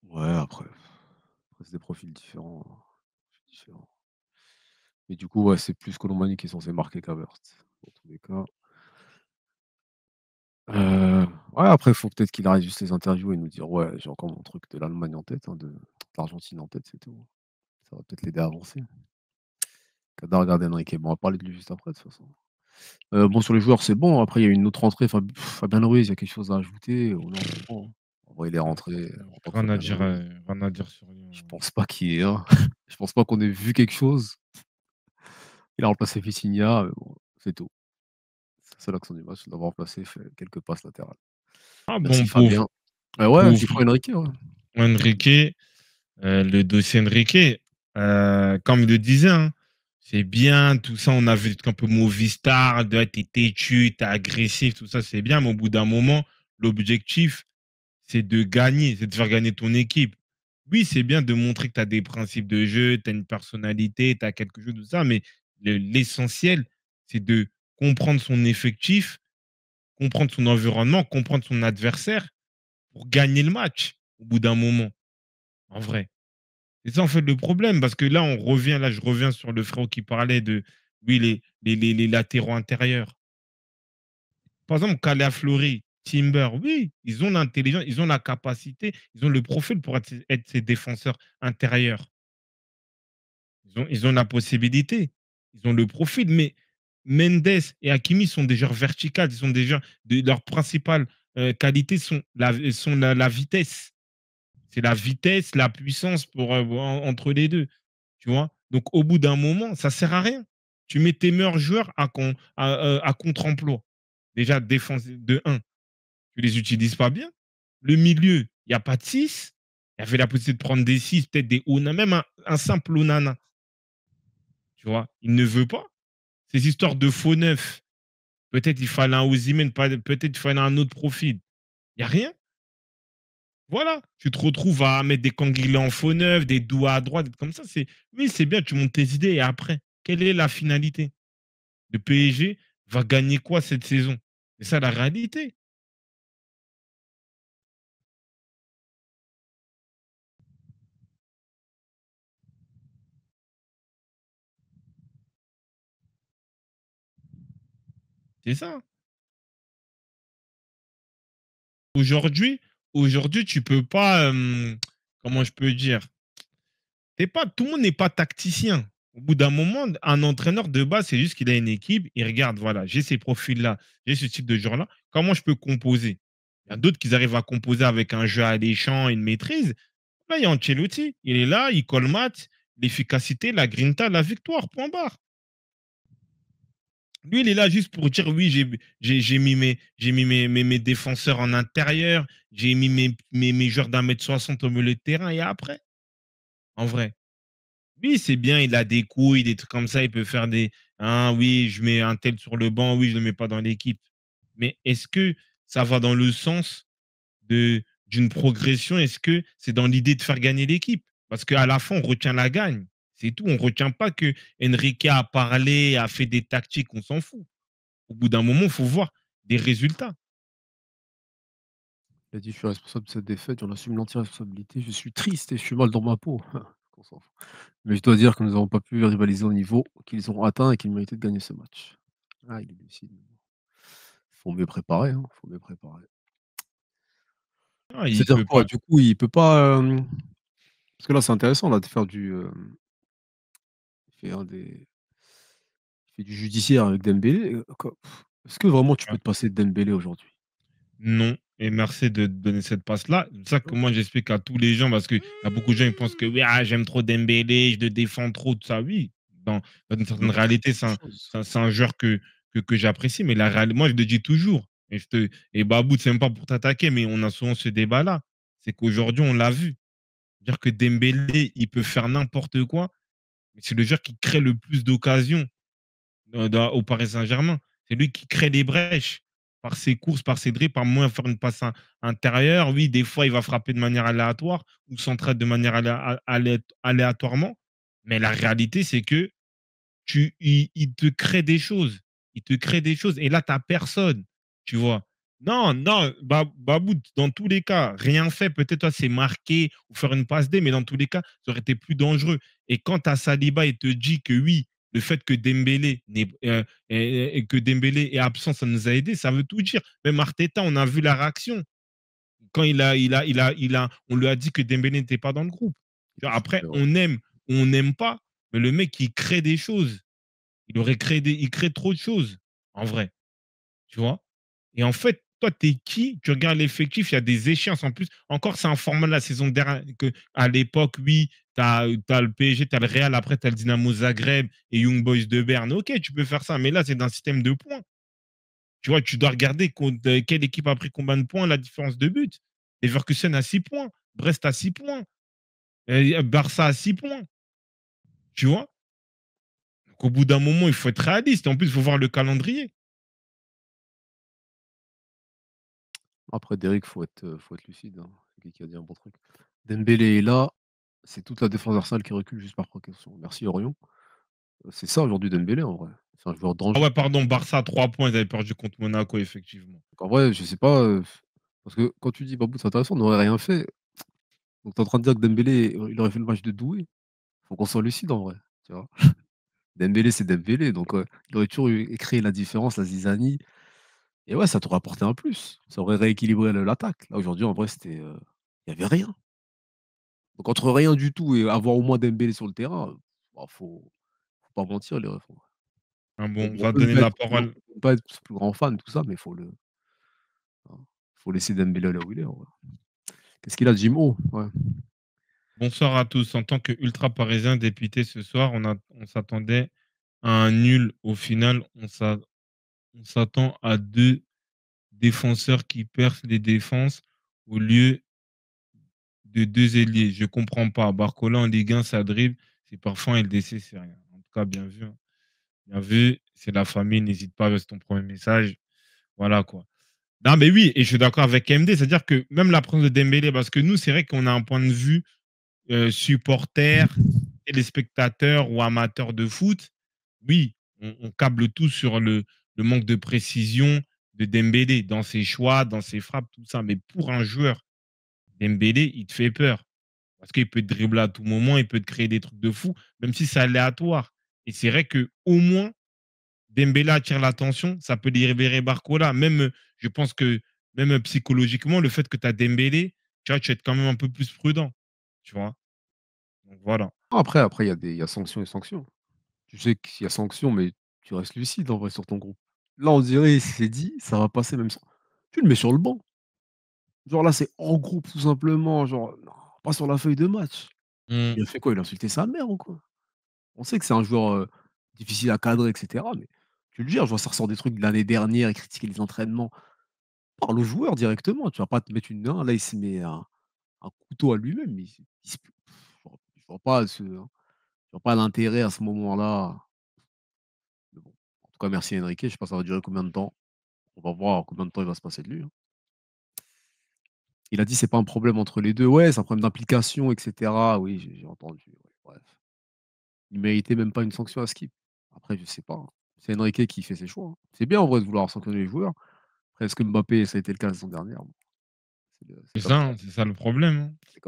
Ouais, après c'est des profils différents, hein. Différents. Mais du coup, ouais, c'est plus Kolo Muani qui est censé marquer qu'Havertz, dans tous les cas. Ouais, après, il faut peut-être qu'il arrête juste les interviews et nous dire: «Ouais, j'ai encore mon truc de l'Allemagne en tête, hein, de l'Argentine en tête, c'est tout». Ça va peut-être l'aider à avancer. Qu'à regarder Enrique. Bon, on va parler de lui juste après, de toute façon. Bon, sur les joueurs, c'est bon. Après, il y a une autre entrée, Fabien Ruiz, il y a quelque chose à ajouter ou non, c'est bon, hein? En vrai, il est rentré en tant que Rien à Fabien dire, Ruiz. rien à dire sur lui, Je hein. pense pas qu'il y ait un je pense pas qu'on ait vu quelque chose. Il a remplacé Vitinha, mais bon, c'est tout. C'est ça l'accent du match, d'avoir remplacé, fait quelques passes latérales. Ah Merci bon, Fabien. Ouais, pauvre j'y crois Enrique, ouais. Enrique, le dossier Enrique, comme il le disait, hein, c'est bien, tout ça, on a vu un peu Movistar, de t'es têtu, t'es agressif, tout ça, c'est bien, mais au bout d'un moment, l'objectif, c'est de gagner, c'est de faire gagner ton équipe. Oui, c'est bien de montrer que tu as des principes de jeu, tu as une personnalité, tu as quelque chose de ça, mais l'essentiel, c'est de comprendre son effectif, comprendre son environnement, comprendre son adversaire pour gagner le match au bout d'un moment, en vrai. C'est ça, en fait, le problème, parce que là, je reviens sur le frérot qui parlait de, oui, les latéraux intérieurs. Par exemple, Calafiori, Timber, oui, ils ont l'intelligence, ils ont la capacité, ils ont le profil pour être ces défenseurs intérieurs. Ils ont la possibilité, ils ont le profil, mais Mendes et Hakimi sont des joueurs verticales, ils sont des joueurs, leur principale qualité sont la vitesse. C'est la vitesse, la puissance entre les deux. Tu vois? Donc, au bout d'un moment, ça sert à rien. Tu mets tes meilleurs joueurs à contre-emploi. Déjà, défense de un, tu les utilises pas bien. Le milieu, il n'y a pas de 6. Il y avait la possibilité de prendre des 6, peut-être des Onana, même un simple Onana. Tu vois? Il ne veut pas. Ces histoires de faux neuf, peut-être il fallait un Osimhen, peut-être il fallait un autre profil. Il n'y a rien. Voilà, tu te retrouves à mettre des Kanguilé en faux neuf, des Doua à droite, comme ça. Oui, c'est bien, tu montes tes idées et après, quelle est la finalité? Le PSG va gagner quoi cette saison? C'est ça la réalité. C'est ça. Aujourd'hui, aujourd'hui, tu peux pas, comment je peux dire? Tout le monde n'est pas tacticien. Au bout d'un moment, un entraîneur de base, c'est juste qu'il a une équipe, il regarde, voilà, j'ai ces profils-là, j'ai ce type de joueur-là, comment je peux composer? Il y a d'autres qui arrivent à composer avec un jeu alléchant, une maîtrise. Là, il y a Ancelotti, il est là, il colmate, l'efficacité, la grinta, la victoire, point barre. Lui, il est là juste pour dire oui, j'ai mis mes défenseurs en intérieur, j'ai mis mes joueurs d'1,60 m au milieu de terrain et après, en vrai. Oui, c'est bien, il a des couilles, des trucs comme ça, il peut faire des hein, oui, je mets un tel sur le banc, oui, je ne le mets pas dans l'équipe. Mais est-ce que ça va dans le sens d'une progression? Est-ce que c'est dans l'idée de faire gagner l'équipe? Parce qu'à la fin, on retient la gagne. C'est tout. On retient pas que Enrique a parlé, a fait des tactiques, on s'en fout. Au bout d'un moment, il faut voir des résultats. Il a dit: «Je suis responsable de cette défaite, j'en assume l'entière responsabilité. Je suis triste et je suis mal dans ma peau». On s'en fout. Mais je dois dire que nous n'avons pas pu rivaliser au niveau qu'ils ont atteint et qu'ils méritaient de gagner ce match. Ah, il est lucide. Faut mieux préparer, hein, faut mieux préparer. Ah, il C'est-à-dire peut quoi? pas. Du coup, il peut pas, parce que là, c'est intéressant là de faire il fait un des il fait du judiciaire avec Dembélé, co est-ce que vraiment tu peux te passer de Dembélé aujourd'hui? Non, et merci de donner cette passe-là. C'est ça que moi j'explique à tous les gens parce qu'il y a beaucoup de gens ils pensent que oui, ah, j'aime trop Dembélé, je le défends trop, tout ça. Oui, dans une certaine Non, tu fais réalité, autre chose. c'est un joueur que j'apprécie, mais moi je le dis toujours. Et Babou, c'est même pas pour t'attaquer, mais on a souvent ce débat-là. C'est qu'aujourd'hui, on l'a vu. Dire que Dembélé, il peut faire n'importe quoi, mais c'est le joueur qui crée le plus d'occasions au Paris Saint-Germain. C'est lui qui crée les brèches par ses courses, par ses dribbles, par moins faire une passe intérieure. Oui, des fois, il va frapper de manière aléatoire ou centrer de manière aléatoirement. Mais la réalité, c'est que il te crée des choses. Il te crée des choses. Et là, tu n'as personne. Tu vois. Non, non, Babou, dans tous les cas, rien fait. Peut-être toi, c'est marqué ou faire une passe D, mais dans tous les cas, ça aurait été plus dangereux. Et quand tu as Saliba, il te dit que oui, le fait que que Dembélé est absent, ça nous a aidé, ça veut tout dire. Même Arteta, on a vu la réaction. Quand on lui a dit que Dembélé n'était pas dans le groupe. Il Tu est vois, après, frustré, ouais. on aime ou on n'aime pas, mais le mec, il crée des choses. Il crée trop de choses, en vrai, tu vois? Et en fait, toi, tu es qui? Tu regardes l'effectif, il y a des échéances en plus. Encore, c'est un format de la saison dernière que à l'époque, oui, tu as le PSG, tu as le Real, après tu as le Dynamo Zagreb et Young Boys de Berne. OK, tu peux faire ça, mais là, c'est d'un système de points. Tu vois, tu dois regarder quelle équipe a pris combien de points, la différence de but. Leverkusen a 6 points, Brest a 6 points, Barça a 6 points, tu vois? Donc au bout d'un moment, il faut être réaliste. En plus, il faut voir le calendrier. Après Derrick, faut être lucide, hein. C'est lui qui a dit un bon truc. Dembélé est là, c'est toute la défense d'Arsenal qui recule juste par précaution. Merci Orion. C'est ça aujourd'hui Dembélé en vrai. C'est un joueur Ah dangereux. ouais, pardon, Barça 3 points, ils avaient perdu contre Monaco, effectivement. Donc en vrai, je sais pas, parce que quand tu dis Babou, c'est intéressant, on n'aurait rien fait. Donc tu es en train de dire que Dembélé, il aurait fait le match de Doué. Faut qu'on soit lucide en vrai, tu vois? Dembélé, c'est Dembélé, donc il aurait toujours créé la différence, la zizanie et ouais, ça t'aurait apporté un plus. Ça aurait rééquilibré l'attaque. Là aujourd'hui, en vrai, il y avait rien. Donc entre rien du tout et avoir au moins Dembélé sur le terrain, bah, faut pas mentir les refs, en vrai. Ah bon, on On va peut ne donner pas la être parole. on peut pas être plus grand fan, tout ça, mais hein, faut laisser Dembélé là où il est, en vrai. Qu'est-ce qu'il a, Jim? Ouais. Bonsoir à tous. En tant que ultra parisien député ce soir, on s'attendait à un nul. Au final, on s'attend à 2 défenseurs qui percent les défenses au lieu de 2 ailiers. Je comprends pas. Barcola en Ligue 1, ça dribble. C'est parfois un LDC, c'est rien. En tout cas, bien vu, hein. Bien vu. C'est la famille. N'hésite pas, c'est ton premier message. Voilà quoi. Non, mais oui, et je suis d'accord avec MD, c'est-à-dire que même la présence de Dembélé, parce que nous, c'est vrai qu'on a un point de vue supporter, téléspectateur ou amateur de foot. Oui, on câble tout sur le manque de précision de Dembélé dans ses choix, dans ses frappes, tout ça. Mais pour un joueur, Dembélé, il te fait peur. Parce qu'il peut te dribbler à tout moment, il peut te créer des trucs de fou, même si c'est aléatoire. Et c'est vrai que au moins, Dembélé attire l'attention, ça peut libérer Barcola. Même, je pense que même psychologiquement, le fait que tu as Dembélé, tu vois, tu vas être quand même un peu plus prudent. Tu vois? Donc voilà. Après il y a sanction et sanction. Tu sais qu'il y a sanction, mais tu restes lucide en vrai sur ton groupe. Là, on dirait, il s'est dit: «Ça va passer même sans» tu le mets sur le banc. Genre là, c'est en groupe tout simplement, genre non, pas sur la feuille de match. Mmh. Il a fait quoi? Il a insulté sa mère ou quoi? On sait que c'est un joueur, difficile à cadrer et cetera, mais tu le gères. Je vois, ça ressort des trucs de l'année dernière, il critiquait les entraînements. Parle au joueur directement, tu vas pas te mettre une non, là, il se met un couteau à lui-même, il se je vois pas je vois pas l'intérêt à ce moment-là. Mais bon, en tout cas, merci Enrique, je sais pas ça va durer combien de temps. On va voir combien de temps il va se passer de lui, hein. Il a dit: «C'est pas un problème entre les 2». Ouais, c'est un problème d'implication et cetera. Oui, j'ai entendu, ouais, bref. il méritait même pas une sanction à Skip. Après, je sais pas, hein. C'est Enrique qui fait ses choix, hein. C'est bien en vrai de vouloir sanctionner les joueurs. Après, est-ce que Mbappé, ça a été le cas la saison dernière? Bon, c'est C'est comme ça, ça. hein, c'est ça le problème, hein. C'est